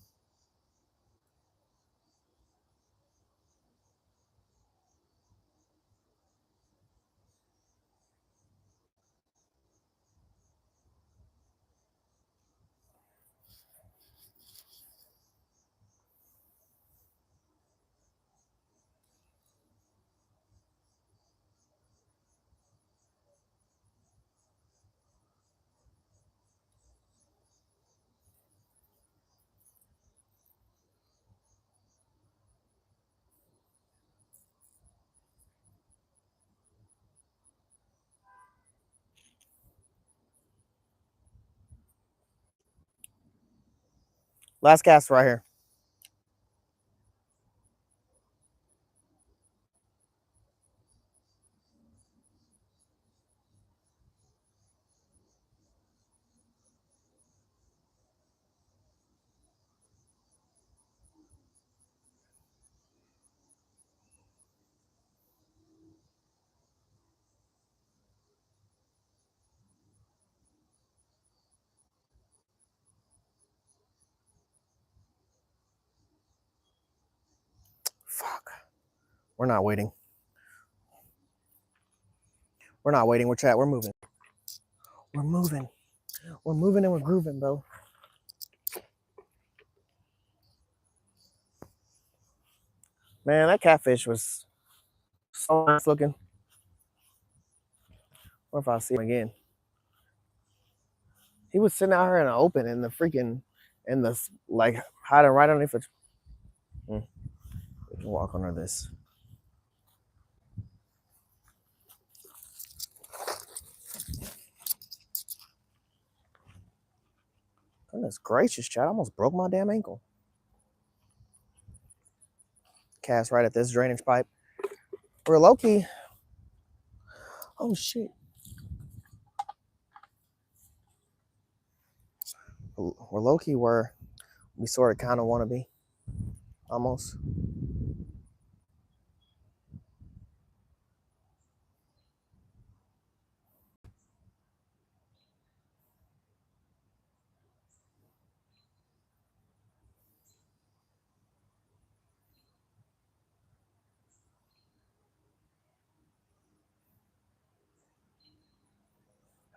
Last cast right here. Fuck. We're not waiting. We're not waiting. We're chat. We're moving. We're moving. We're moving and we're grooving, bro. Man, that catfish was so nice looking. What if I see him again? He was sitting out here in the open in the freaking, in the, like, hiding right underneath it. We can walk under this. Goodness gracious, Chad. I almost broke my damn ankle. Cast right at this drainage pipe. We're low key. Oh shit. We're low key where we sort of kind of want to be. Almost.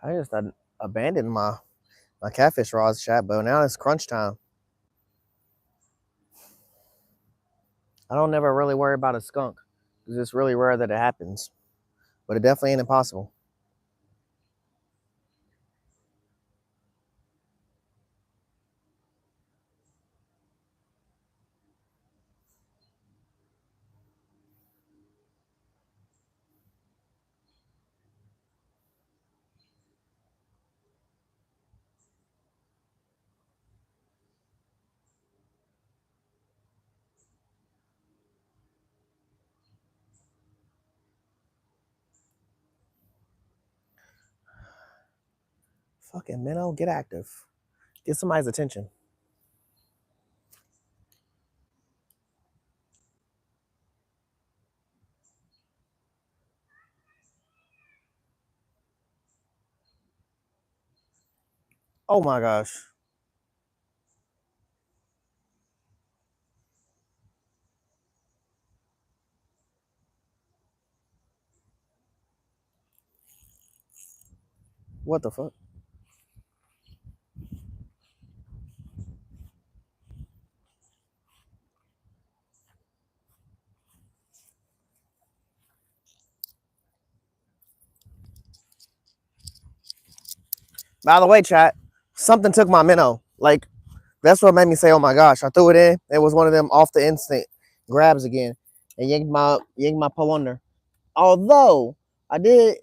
I just abandoned my catfish rods, chat, but now it's crunch time. I don't never really worry about a skunk because it's really rare that it happens, but it definitely ain't impossible. Fucking minnow, get active. Get somebody's attention. Oh my gosh. What the fuck? By the way, chat, something took my minnow. Like, that's what made me say, oh my gosh. I threw it in. It was one of them off the instant grabs again and yanked my pull under. Although I did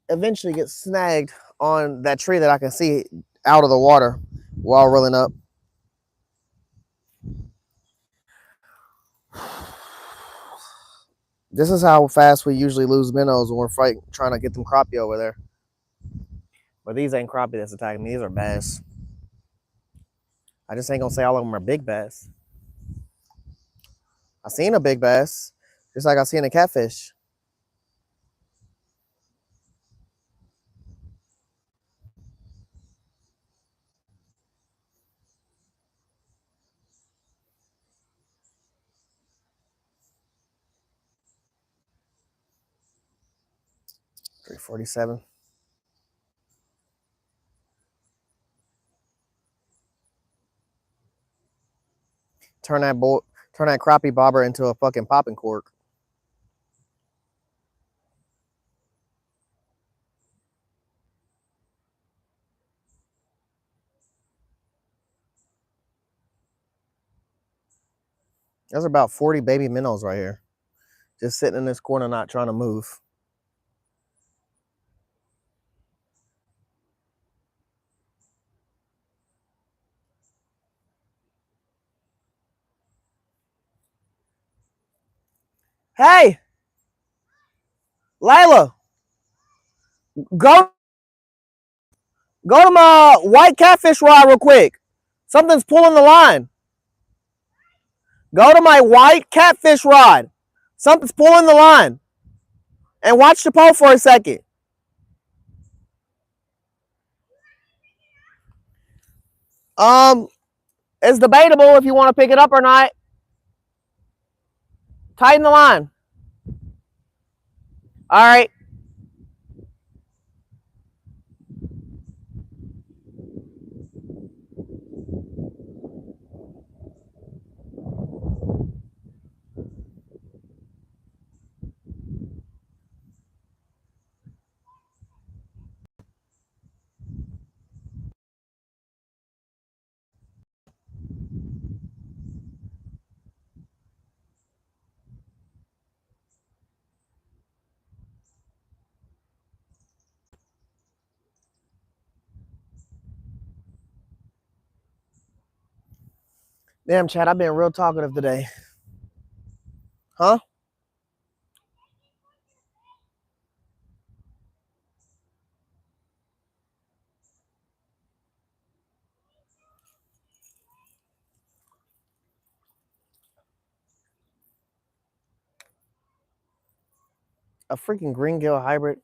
eventually get snagged on that tree that I can see out of the water while rolling up. This is how fast we usually lose minnows when we're trying to get them crappie over there. But these ain't crappie that's attacking me. These are bass. I just ain't gonna say all of them are big bass. I seen a big bass, just like I seen a catfish. $3.47. Turn that crappie bobber into a fucking popping cork. There's about 40 baby minnows right here, just sitting in this corner, not trying to move. Hey, Lila, go to my white catfish rod real quick. Something's pulling the line. Go to my white catfish rod. Something's pulling the line. And watch the pole for a second. It's debatable if you want to pick it up or not. Tighten the line. All right. Damn, Chad, I've been real talkative today. Huh? A freaking green gill hybrid.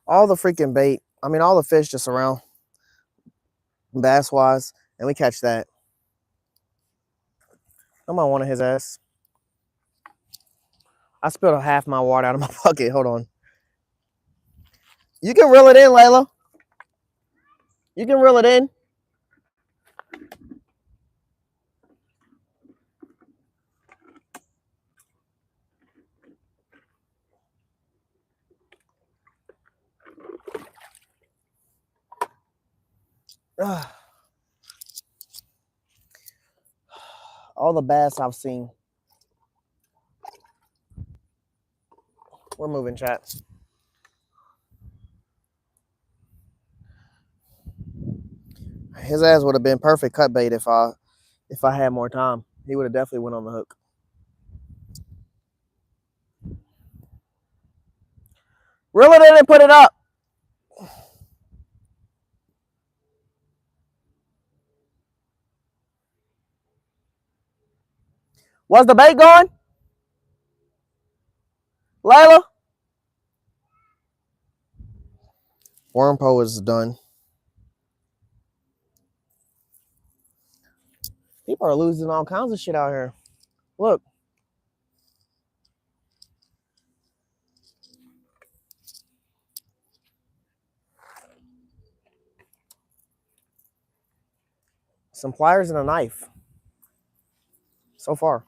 All the freaking bait. I mean, all the fish just around, bass wise, and we catch that. I'm on one of his ass. I spilled a half my water out of my bucket. Hold on. You can reel it in, Layla. You can reel it in. Ugh. All the bass I've seen. We're moving, chat. His ass would have been perfect cut bait if I had more time. He would have definitely went on the hook. Reel it in and put it up. Was the bait going? Layla? Worm pole is done. People are losing all kinds of shit out here. Look. Some pliers and a knife. So far.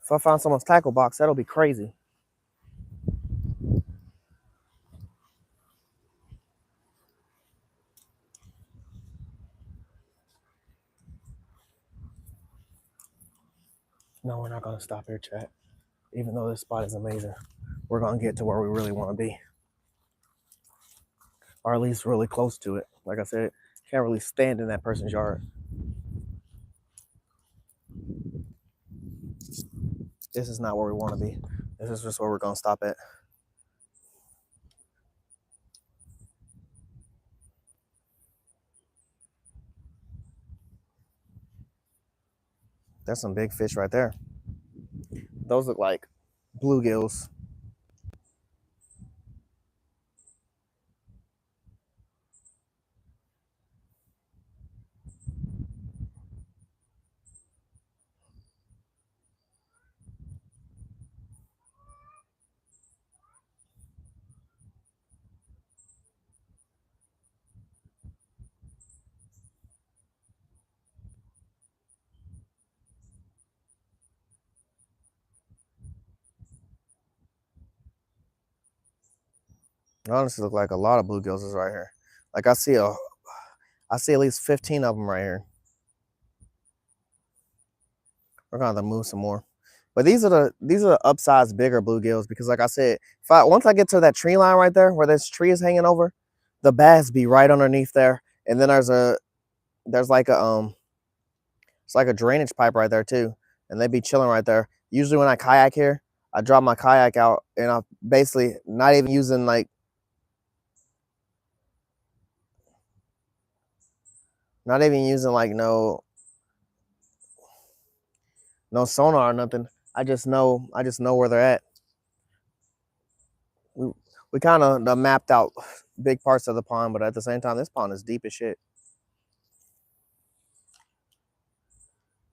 If I found someone's tackle box, that'll be crazy. No, we're not going to stop here, chat. Even though this spot is amazing, we're going to get to where we really want to be. Or at least really close to it. Like I said, can't really stand in that person's yard. This is not where we want to be. This is just where we're going to stop at. There's some big fish right there. Those look like bluegills. It honestly look like a lot of bluegills is right here. Like I see at least 15 of them right here. We're gonna have to move some more. But these are the upsized bigger bluegills because like I said, once I get to that tree line right there where this tree is hanging over, the bass be right underneath there. And then there's like it's like a drainage pipe right there too. And they be chilling right there. Usually when I kayak here, I drop my kayak out and I'm basically not even using like no sonar or nothing. I just know where they're at. We kind of mapped out big parts of the pond, but at the same time, this pond is deep as shit.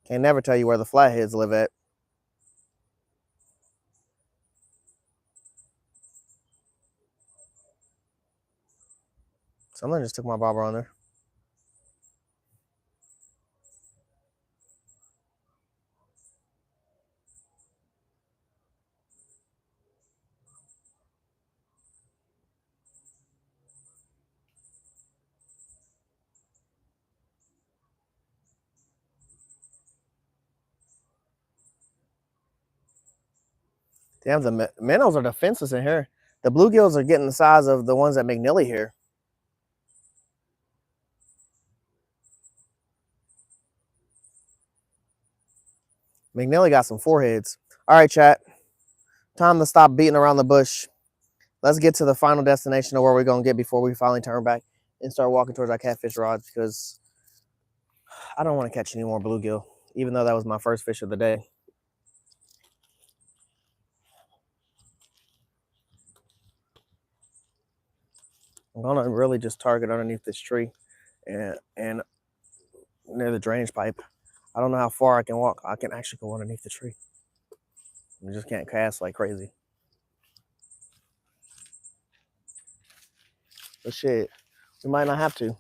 Can't never tell you where the flatheads live at. Someone just took my bobber on there. Damn, the minnows are defenseless in here. The bluegills are getting the size of the ones at McNilly here. McNeely got some foreheads. All right, chat. Time to stop beating around the bush. Let's get to the final destination of where we're going to get before we finally turn back and start walking towards our catfish rods, because I don't want to catch any more bluegill, even though that was my first fish of the day. I'm going to really just target underneath this tree and near the drainage pipe. I don't know how far I can walk. I can actually go underneath the tree. I just can't cast like crazy. But shit, we might not have to.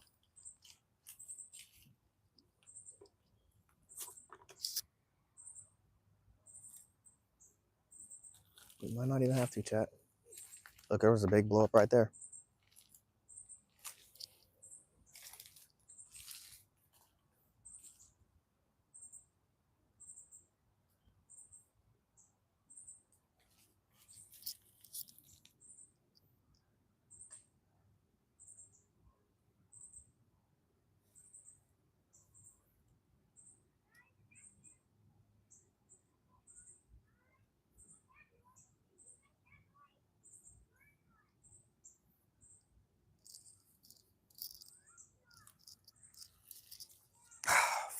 We might not even have to, chat. Look, there was a big blow up right there.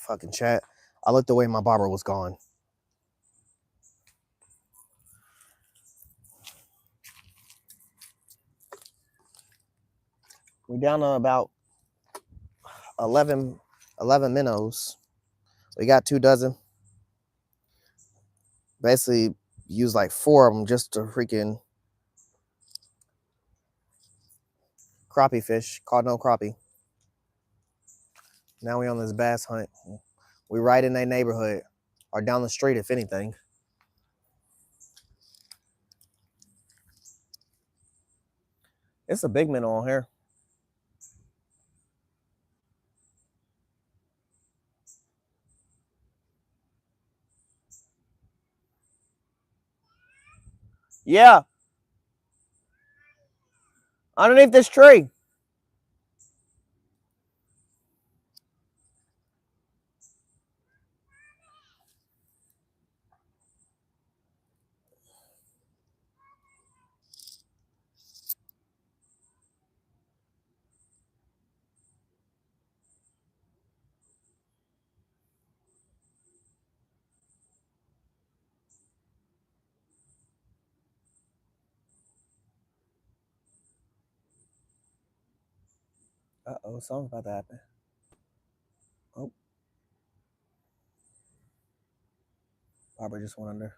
Fucking chat. I looked away, my barber was gone. We down to about 11 minnows. We got 2 dozen. Basically, used like 4 of them just to freaking crappie fish. Caught no crappie. Now we on this bass hunt. We right in their neighborhood, or down the street, if anything. It's a big minnow on here. Yeah. Underneath this tree. Uh-oh, something's about to happen. Oh. Barber just went under.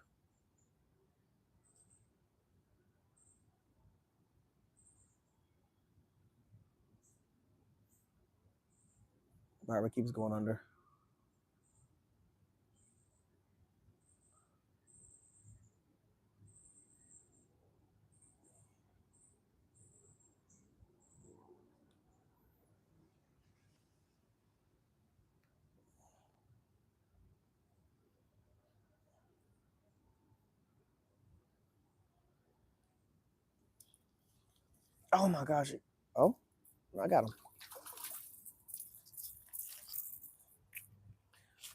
Barber keeps going under. Oh my gosh. Oh, I got him.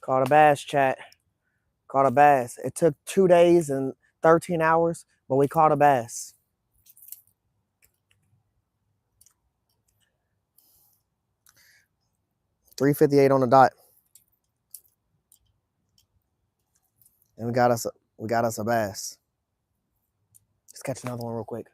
Caught a bass, chat. Caught a bass. It took 2 days and 13 hours, but we caught a bass. $3.58 on the dot. And we got us a bass. Let's catch another one real quick.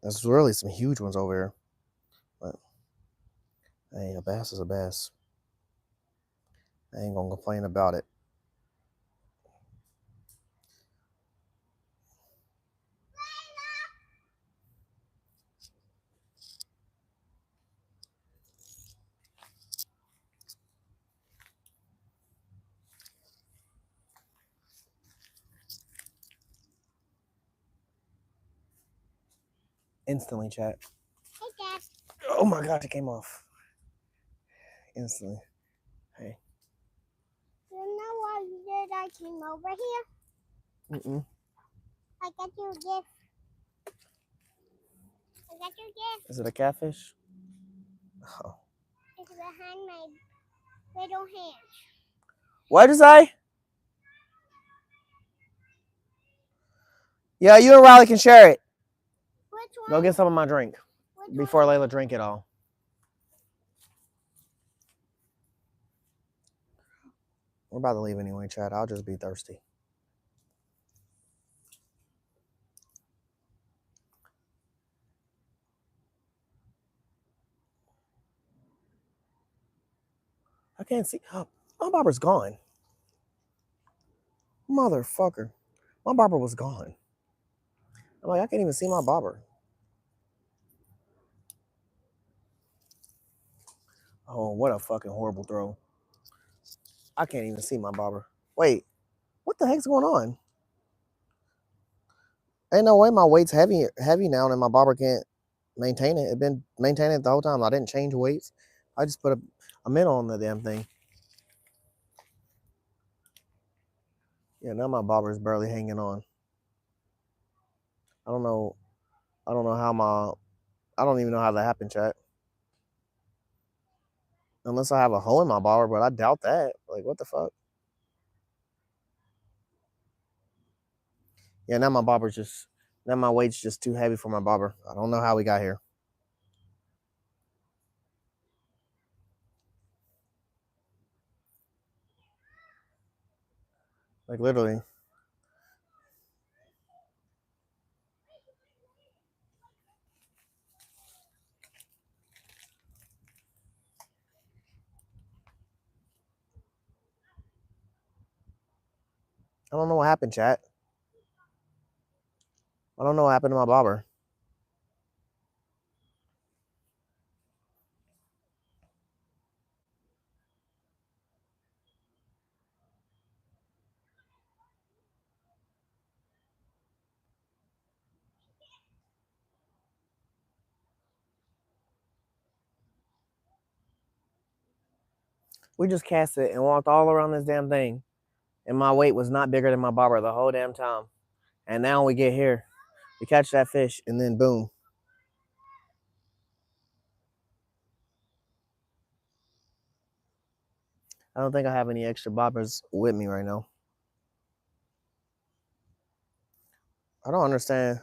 There's really some huge ones over here. But hey, a bass is a bass. I ain't gonna complain about it. Instantly, chat. Hey, Dad. Oh my gosh, it came off. Instantly. Hey. You know what you did? I came over here. Mm-mm. I got you a gift. I got your gift. Is it a catfish? Oh. It's behind my little hand. What'd you say? Yeah, you and Riley can share it. Which one? Go get some of my drink Which before one? Layla drink it all. We're about to leave anyway, Chad. I'll just be thirsty. I can't see. Oh, my barber's gone. Motherfucker. My barber was gone. I'm like, I can't even see my barber. Oh, what a fucking horrible throw. I can't even see my barber. Wait, what the heck's going on? Ain't no way my weight's heavy now and my barber can't maintain it. It's been maintaining it the whole time. I didn't change weights. I just put a minnow on the damn thing. Yeah, now my barber's barely hanging on. I don't know how I don't even know how that happened, chat. Unless I have a hole in my barber, but I doubt that. Like, what the fuck? Yeah, now my weight's just too heavy for my barber. I don't know how we got here. Like, literally. I don't know what happened, chat. I don't know what happened to my barber. We just cast it and walked all around this damn thing. And my weight was not bigger than my barber the whole damn time. And now we get here. We catch that fish and then boom. I don't think I have any extra bobbers with me right now. I don't understand.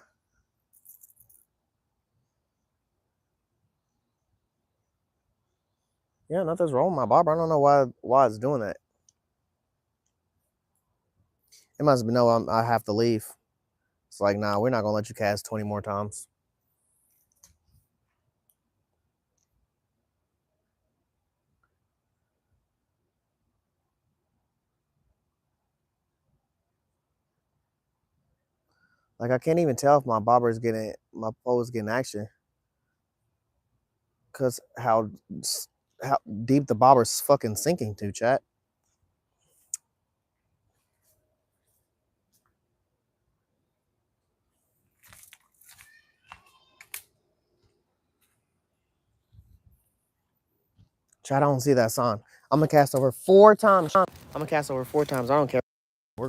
Yeah, nothing's wrong with my barber. I don't know why it's doing that. It must be no, I have to leave. It's like, nah, we're not gonna let you cast 20 more times. Like, I can't even tell if my pole is getting action. Cause how deep the bobber's fucking sinking to, chat. Chat, I don't see that sign. I'm gonna cast over 4 times. I don't care. We're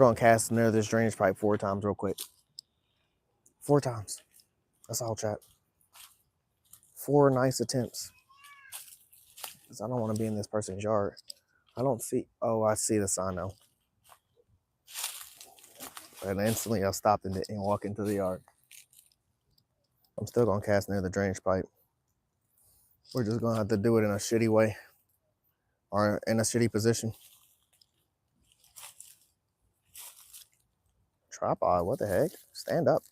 going to cast near this drainage pipe 4 times real quick. 4 times. That's all, chat. 4 nice attempts. Because I don't want to be in this person's yard. I don't see. Oh, I see the sign now. And instantly I stopped and walk into the yard. I'm still going to cast near the drainage pipe. We're just going to have to do it in a shitty way. Or in a shitty position. Tripod, what the heck? Stand up.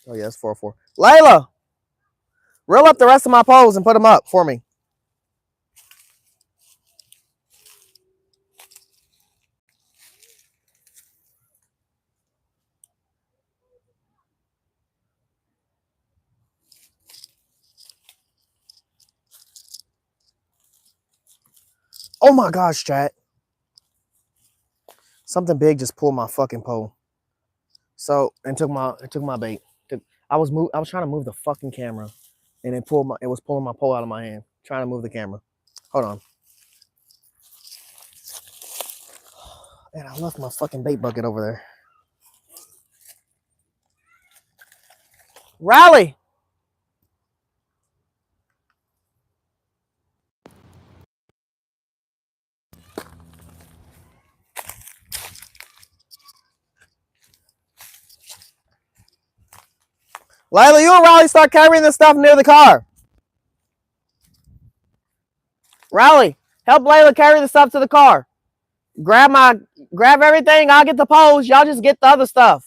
Oh, yeah, it's 4-4. Layla! Reel up the rest of my poles and put them up for me. Oh my gosh, chat. Something big just pulled my fucking pole. So, and took my bait. I was trying to move the fucking camera, and it was pulling my pole out of my hand. Trying to move the camera. Hold on. And I left my fucking bait bucket over there. Riley. Layla, you and Riley start carrying this stuff near the car. Riley, help Layla carry the stuff to the car. Grab everything. I'll get the poles. Y'all just get the other stuff.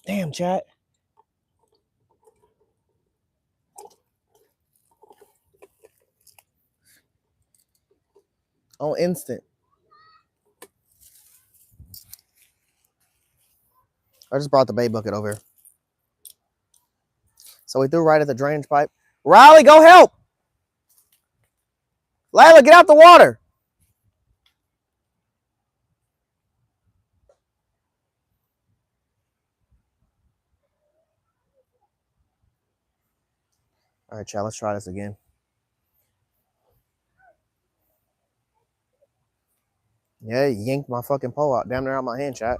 Damn, chat. On instant. I just brought the bait bucket over here. So we threw right at the drainage pipe. Riley, go help. Layla, get out the water. All right, chat, let's try this again. Yeah, you yanked my fucking pole out damn near out my hand, chat.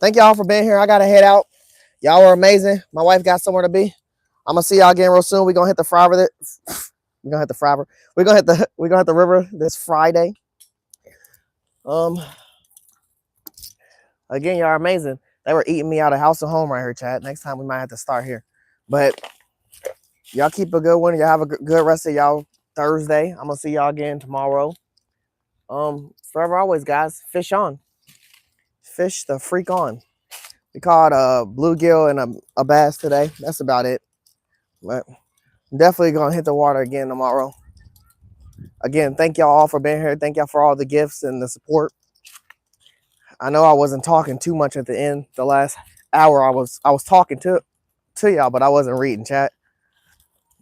Thank y'all for being here. I gotta head out. Y'all were amazing. My wife got somewhere to be. I'm gonna see y'all again real soon. We're gonna hit the Friver. We're gonna hit the Friver. We're gonna hit the river this Friday. Um, again, y'all are amazing. They were eating me out of house and home right here, chat. Next time we might have to start here. But y'all keep a good one. Y'all have a good rest of y'all Thursday. I'm gonna see y'all again tomorrow. Forever always, guys. Fish on. Fish the freak on. We caught a bluegill and a bass today. That's about it. But definitely gonna hit the water again tomorrow. Again, thank y'all all for being here. Thank y'all for all the gifts and the support. I know I wasn't talking too much at the end. The last hour I was talking to y'all, but I wasn't reading chat.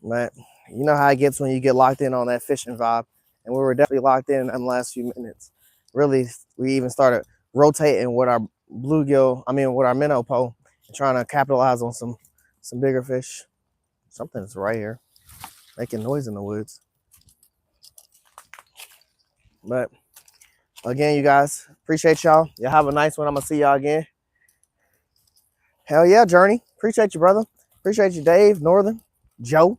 But you know how it gets when you get locked in on that fishing vibe. And we were definitely locked in the last few minutes. Really, we even started rotating with our bluegill, with our minnow pole, and trying to capitalize on some bigger fish. Something's right here, making noise in the woods. But again, you guys, appreciate y'all. Y'all have a nice one. I'm gonna see y'all again. Hell yeah, Journey. Appreciate you, brother. Appreciate you, Dave, Northern, Joe,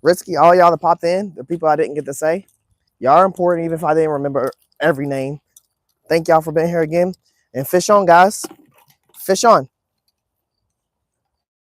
Risky, all y'all that popped in, the people I didn't get to say. Y'all are important, even if I didn't remember every name. Thank y'all for being here again. And fish on, guys. Fish on.